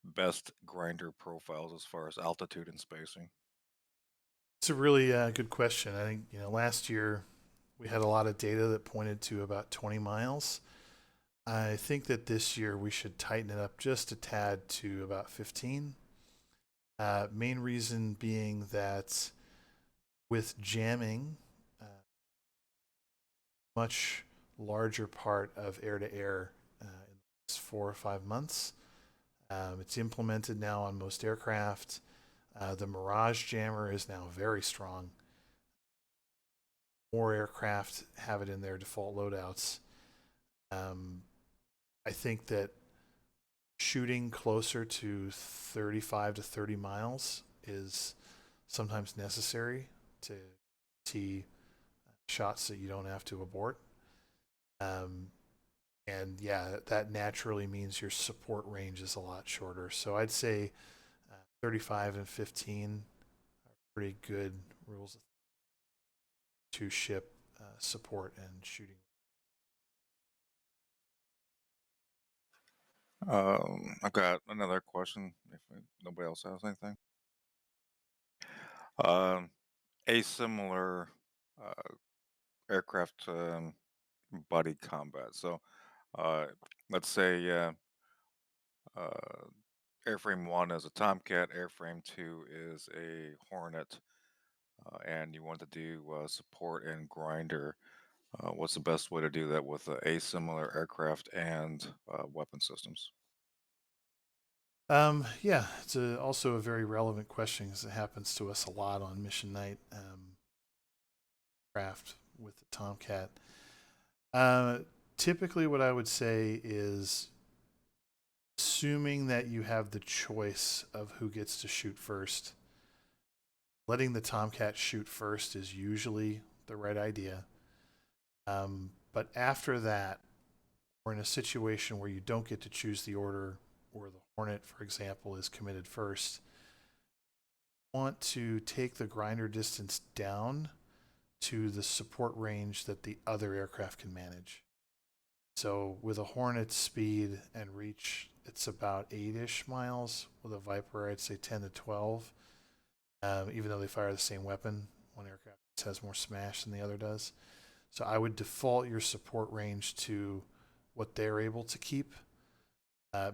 best grinder profiles as far as altitude and spacing? It's a really good question. I think last year we had a lot of data that pointed to about 20 miles. I think that this year we should tighten it up just a tad to about 15. Main reason being that with jamming, much larger part of air-to-air in the last 4 or 5 months. It's implemented now on most aircraft. The Mirage jammer is now very strong. More aircraft have it in their default loadouts. I think that shooting closer to 35 to 30 miles is sometimes necessary to see shots that you don't have to abort. And yeah, that naturally means your support range is a lot shorter. So I'd say 35 and 15 are pretty good rules to ship support and shooting. I've got another question if nobody else has anything. A similar aircraft body combat. So let's say airframe 1 is a Tomcat, airframe 2 is a Hornet, and you want to do support and grinder. What's the best way to do that with a similar aircraft and weapon systems? Yeah, it's also a very relevant question because it happens to us a lot on mission night craft with the Tomcat. Typically, what I would say is, assuming that you have the choice of who gets to shoot first, letting the Tomcat shoot first is usually the right idea. But after that, we're in a situation where you don't get to choose the order, or the Hornet, for example, is committed first. You want to take the grinder distance down to the support range that the other aircraft can manage. So with a Hornet's speed and reach, it's about 8-ish miles. With a Viper, I'd say 10 to 12. Even though they fire the same weapon, one aircraft has more smash than the other does. So I would default your support range to what they're able to keep,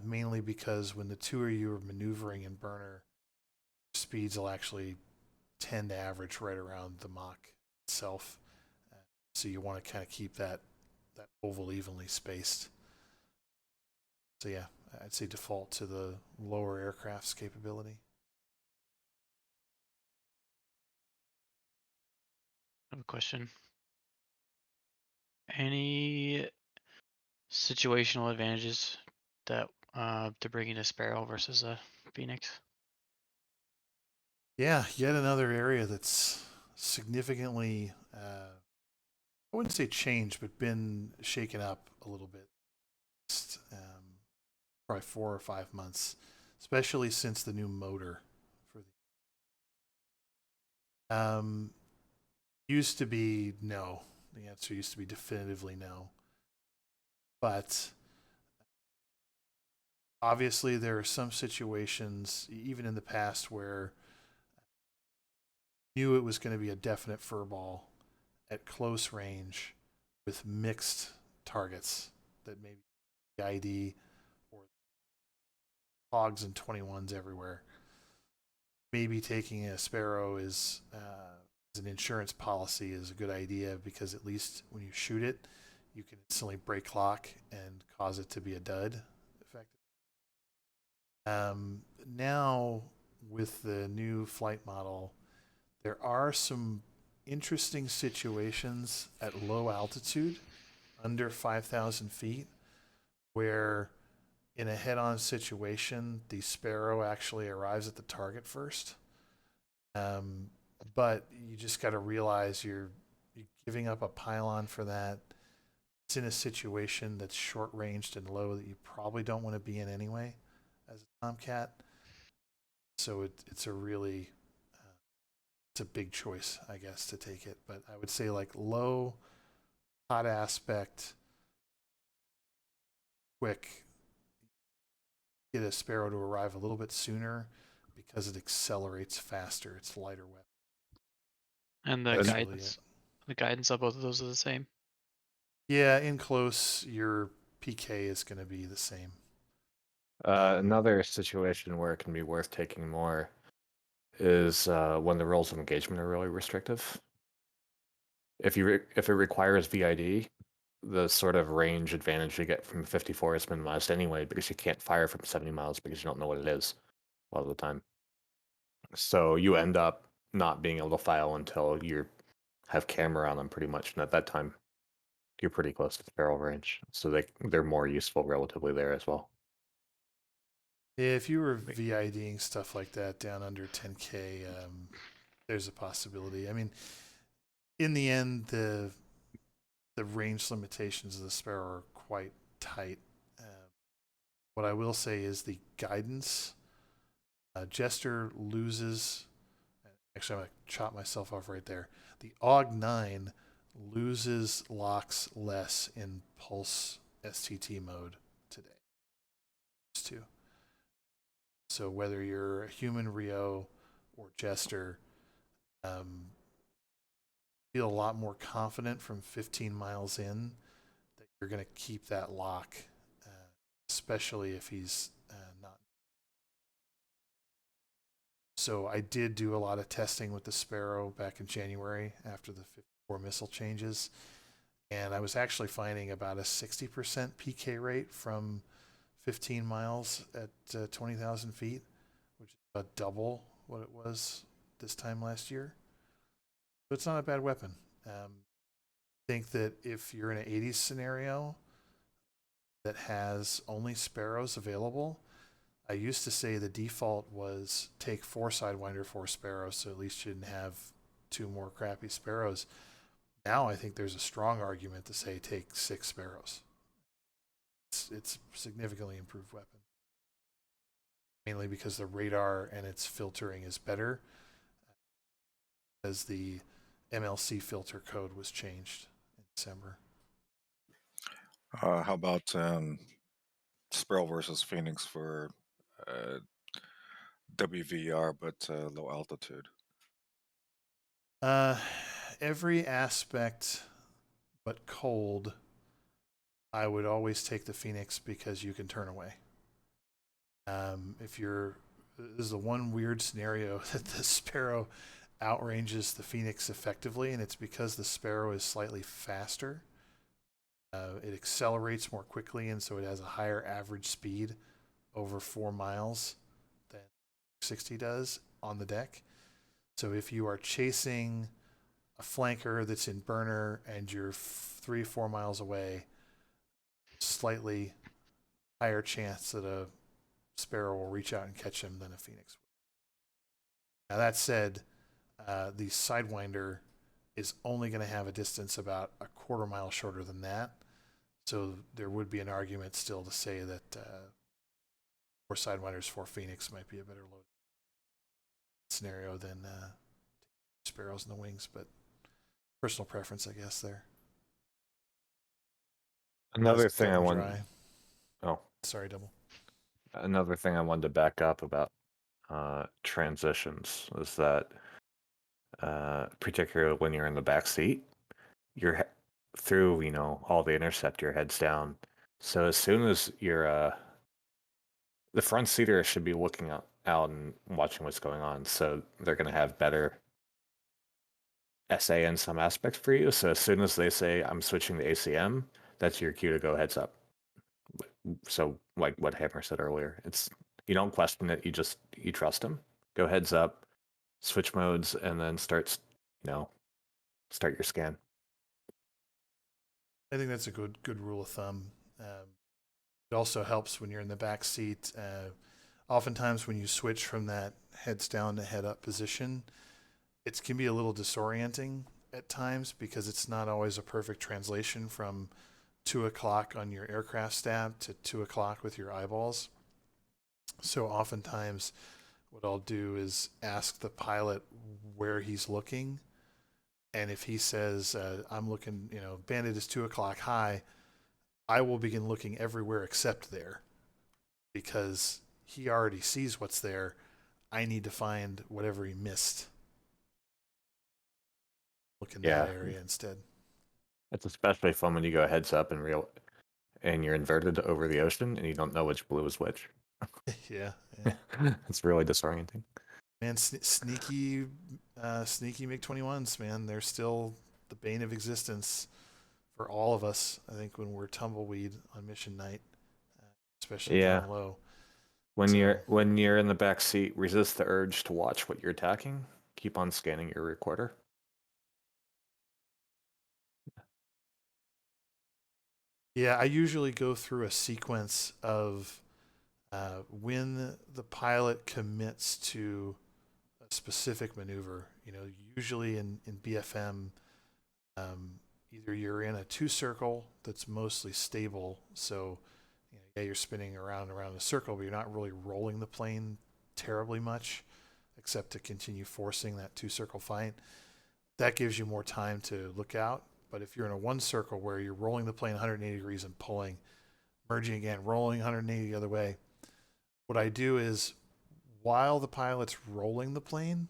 mainly because when the two of you are maneuvering in burner, speeds will actually tend to average right around the Mach itself. So you want to kind of keep that oval evenly spaced. So yeah, I'd say default to the lower aircraft's capability. I have a question. Any situational advantages that to bringing a Sparrow versus a Phoenix? Yeah, yet another area that's significantly, I wouldn't say changed, but been shaken up a little bit. Probably 4 or 5 months, especially since the new motor for the. Used to be no. The answer used to be definitively no. But obviously, there are some situations, even in the past, where knew it was going to be a definite furball at close range with mixed targets that maybe ID or hogs and 21s everywhere. Maybe taking a Sparrow is an insurance policy is a good idea because at least when you shoot it, you can instantly break lock and cause it to be a dud. Effective. Now, with the new flight model, there are some interesting situations at low altitude, under 5,000 feet, where in a head-on situation, the Sparrow actually arrives at the target first. But you just got to realize you're giving up a pylon for that. It's in a situation that's short-ranged and low that you probably don't want to be in anyway as a Tomcat. So it's a really it's a big choice, I guess, to take it. But I would say like low, hot aspect, quick, get a Sparrow to arrive a little bit sooner because it accelerates faster. It's lighter weapon. And That's really it. the guidance of both of those are the same. Yeah, in close, your PK is going to be the same. Another situation where it can be worth taking more is when the rules of engagement are really restrictive. If it requires VID, the sort of range advantage you get from 54 is minimized anyway because you can't fire from 70 miles because you don't know what it is a lot of the time. So you end up not being able to file until you have camera on them pretty much, and at that time you're pretty close to the barrel range. So they're more useful relatively there as well. If you were VIDing stuff like that down under 10K, there's a possibility. I mean, in the end, the range limitations of the Sparrow are quite tight. What I will say is the guidance. Jester loses. Actually, I'm going to chop myself off right there. The AUG 9 loses locks less in Pulse STT mode today. Those two. So whether you're a human RIO or Jester, feel a lot more confident from 15 miles in that you're going to keep that lock, especially if he's not. So I did do a lot of testing with the Sparrow back in January after the 54 missile changes, and I was actually finding about a 60% PK rate from 15 miles at 20,000 feet, which is about double what it was this time last year. So it's not a bad weapon. I think that if you're in an 80s scenario that has only Sparrows available, I used to say the default was take 4 Sidewinder, 4 Sparrows, so at least you didn't have 2 more crappy Sparrows. Now I think there's a strong argument to say take 6 Sparrows. It's a significantly improved weapon. Mainly because the radar and its filtering is better, as the MLC filter code was changed in December. How about Sparrow versus Phoenix for WVR, but low altitude? Every aspect but cold, I would always take the Phoenix because you can turn away. This is the one weird scenario that the Sparrow outranges the Phoenix effectively, and it's because the Sparrow is slightly faster. It accelerates more quickly, and so it has a higher average speed over 4 miles than 60 does on the deck. So if you are chasing a flanker that's in burner and you're 3-4 miles away, slightly higher chance that a Sparrow will reach out and catch him than a Phoenix would. Now that said, the Sidewinder is only going to have a distance about a quarter mile shorter than that. So there would be an argument still to say that 4 Sidewinders, 4 Phoenix might be a better load scenario than Sparrows in the wings, but personal preference, I guess, there. Another thing I wanted. Dry. Oh, sorry, Double. Another thing I wanted to back up about transitions is that, particularly when you're in the back seat, you're through, all the intercept, your head's down. So as soon as you're, the front seater should be looking out and watching what's going on. So they're going to have better SA in some aspects for you. So as soon as they say I'm switching to ACM, that's your cue to go heads up. So like what Hammer said earlier, it's you don't question it, you trust him. Go heads up, switch modes, and then start your scan. I think that's a good rule of thumb. It also helps when you're in the back seat. Oftentimes, when you switch from that heads down to head up position, it can be a little disorienting at times because it's not always a perfect translation from 2 o'clock on your aircraft stab to 2 o'clock with your eyeballs. So oftentimes, what I'll do is ask the pilot where he's looking. And if he says, I'm looking, bandit is 2 o'clock high, I will begin looking everywhere except there because he already sees what's there. I need to find whatever he missed. Look in that area instead. It's especially fun when you go heads up and you're inverted over the ocean and you don't know which blue is which. Yeah. It's really disorienting. Man, sneaky MiG-21s, man. They're still the bane of existence for all of us, I think, when we're tumbleweed on mission night, especially down low. When you're in the back seat, resist the urge to watch what you're attacking. Keep on scanning your recorder. Yeah, I usually go through a sequence of when the pilot commits to a specific maneuver. Usually in BFM, either you're in a 2-circle that's mostly stable, so you're spinning around a circle, but you're not really rolling the plane terribly much, except to continue forcing that 2-circle fight. That gives you more time to look out. But if you're in a 1-circle where you're rolling the plane 180 degrees and pulling, merging again, rolling 180 the other way, what I do is while the pilot's rolling the plane,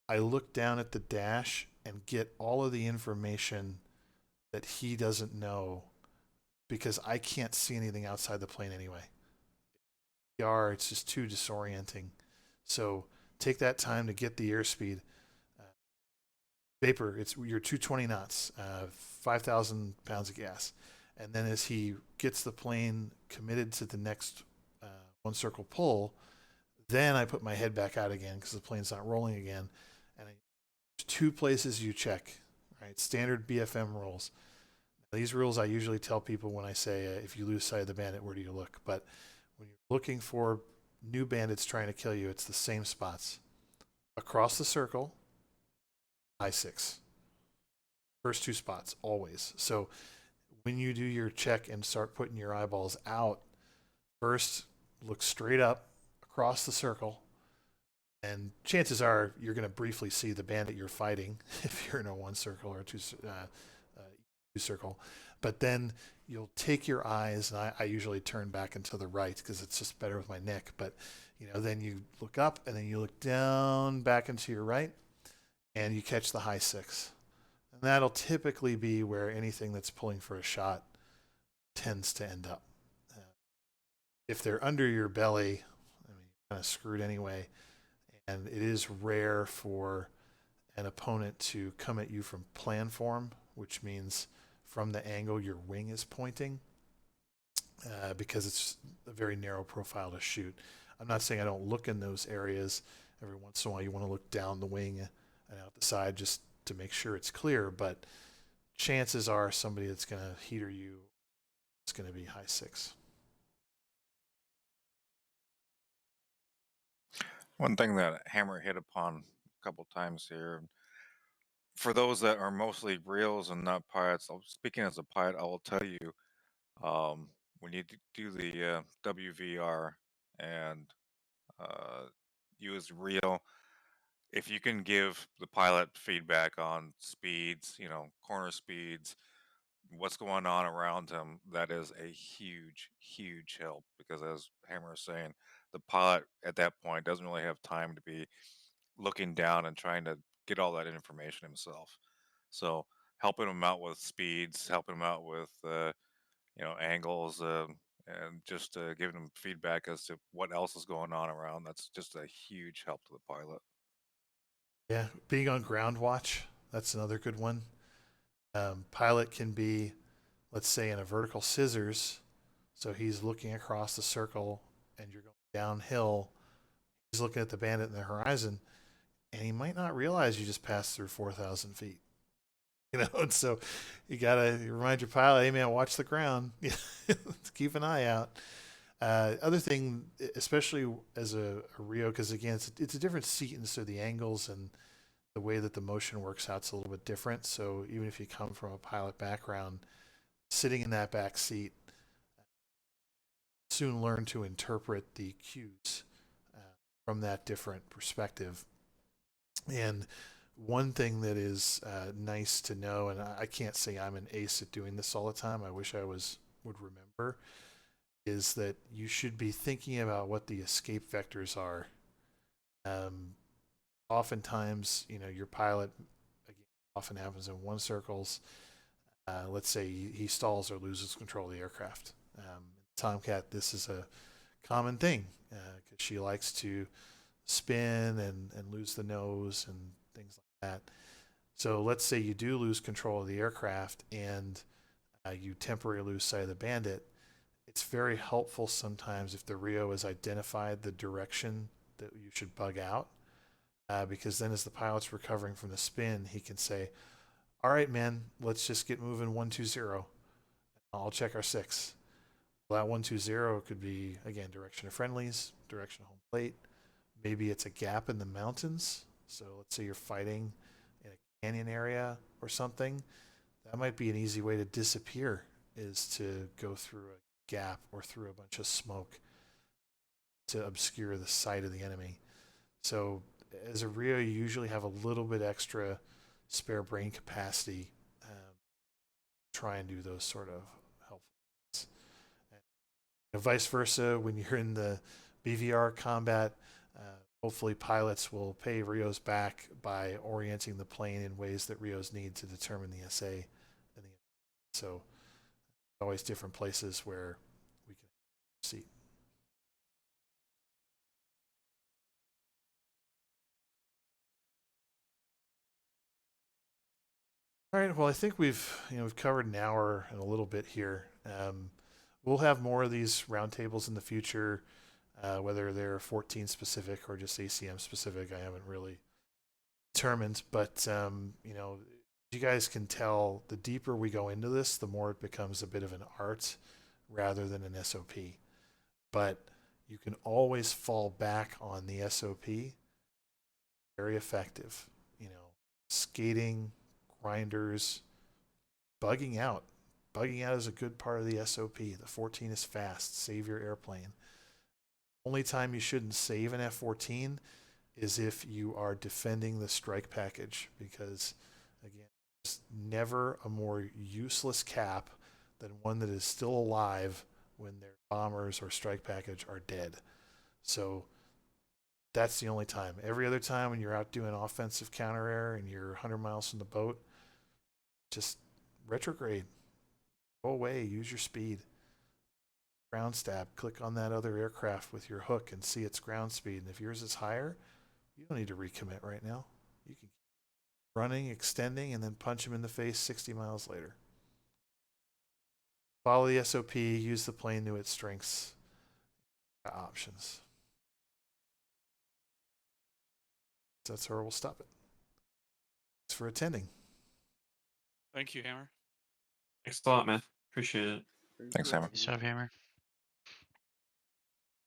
I look down at the dash and get all of the information that he doesn't know because I can't see anything outside the plane anyway. It's just too disorienting. So take that time to get the airspeed. Vapor, you're 220 knots, 5,000 pounds of gas. And then as he gets the plane committed to the next 1-circle pull, then I put my head back out again because the plane's not rolling again. And there's 2 places you check, right? Standard BFM rules. These rules I usually tell people when I say, if you lose sight of the bandit, where do you look? But when you're looking for new bandits trying to kill you, it's the same spots. Across the circle, high 6. First 2 spots, always. So when you do your check and start putting your eyeballs out, first look straight up across the circle, and chances are you're going to briefly see the bandit you're fighting if you're in a 1-circle or a 2-circle. But then you'll take your eyes, and I usually turn back and to the right because it's just better with my neck. But then you look up, and then you look down back and to your right, and you catch the high 6. And that'll typically be where anything that's pulling for a shot tends to end up. If they're under your belly, you're kind of screwed anyway. And it is rare for an opponent to come at you from plan form, which means from the angle your wing is pointing, because it's a very narrow profile to shoot. I'm not saying I don't look in those areas. Every once in a while you want to look down the wing and out the side just to make sure it's clear, but chances are somebody that's going to heater you is going to be high 6. One thing that Hammer hit upon a couple times here, for those that are mostly RIOs and not pilots, speaking as a pilot, I will tell you, when you do the WVR and use RIO, if you can give the pilot feedback on speeds, corner speeds, what's going on around him, that is a huge, huge help, because as Hammer is saying, the pilot at that point doesn't really have time to be looking down and trying to get all that information himself. So helping him out with speeds, helping him out with angles, and just giving him feedback as to what else is going on around, that's just a huge help to the pilot. Yeah, being on ground watch, That's another good one. Pilot can be, let's say, in a vertical scissors. So he's looking across the circle and you're going downhill. He's looking at the bandit in the horizon and he might not realize you just passed through 4,000 feet. And so you got to remind your pilot, hey man, watch the ground. Keep an eye out. Other thing, especially as a RIO, because again, it's a different seat, and so the angles and the way that the motion works out is a little bit different. So even if you come from a pilot background, sitting in that back seat, soon learn to interpret the cues from that different perspective. And one thing that is nice to know, and I can't say I'm an ace at doing this all the time, I wish I would remember, is that you should be thinking about what the escape vectors are. Oftentimes, your pilot, again, often happens in one circles. Let's say he stalls or loses control of the aircraft. Tomcat, this is a common thing because she likes to spin and lose the nose and things like that. So let's say you do lose control of the aircraft and you temporarily lose sight of the bandit. It's very helpful sometimes if the RIO has identified the direction that you should bug out, because then as the pilot's recovering from the spin, he can say, all right, man, let's just get moving 120. I'll check our 6. Well, that 120 could be, again, direction of friendlies, direction of home plate. Maybe it's a gap in the mountains. So let's say you're fighting in a canyon area or something. That might be an easy way to disappear, is to go through a gap or through a bunch of smoke to obscure the sight of the enemy. So as a RIO, you usually have a little bit extra spare brain capacity to try and do those sort of helpful things. And vice versa, when you're in the BVR combat, hopefully pilots will pay RIOs back by orienting the plane in ways that RIOs need to determine the SA. So always different places where we can see. All right. Well, I think we've covered an hour and a little bit here. We'll have more of these roundtables in the future, whether they're 14 specific or just ACM specific. I haven't really determined, but you guys can tell, the deeper we go into this, the more it becomes a bit of an art rather than an SOP. But you can always fall back on the SOP. Very effective. Skating, grinders, bugging out. Bugging out is a good part of the SOP. The 14 is fast. Save your airplane. Only time you shouldn't save an F-14 is if you are defending the strike package, because, again, there's never a more useless cap than one that is still alive when their bombers or strike package are dead. So that's the only time. Every other time when you're out doing offensive counter air and you're 100 miles from the boat, just retrograde. Go away. Use your speed. Ground stab. Click on that other aircraft with your hook and see its ground speed. And if yours is higher, you don't need to recommit right now. You can keep running, extending, and then punch him in the face 60 miles later. Follow the SOP. Use the plane to its strengths. Options. That's where we'll stop it. Thanks for attending. Thank you, Hammer. Thanks a lot, man. Appreciate it. Thanks, Hammer. Nice job, Hammer.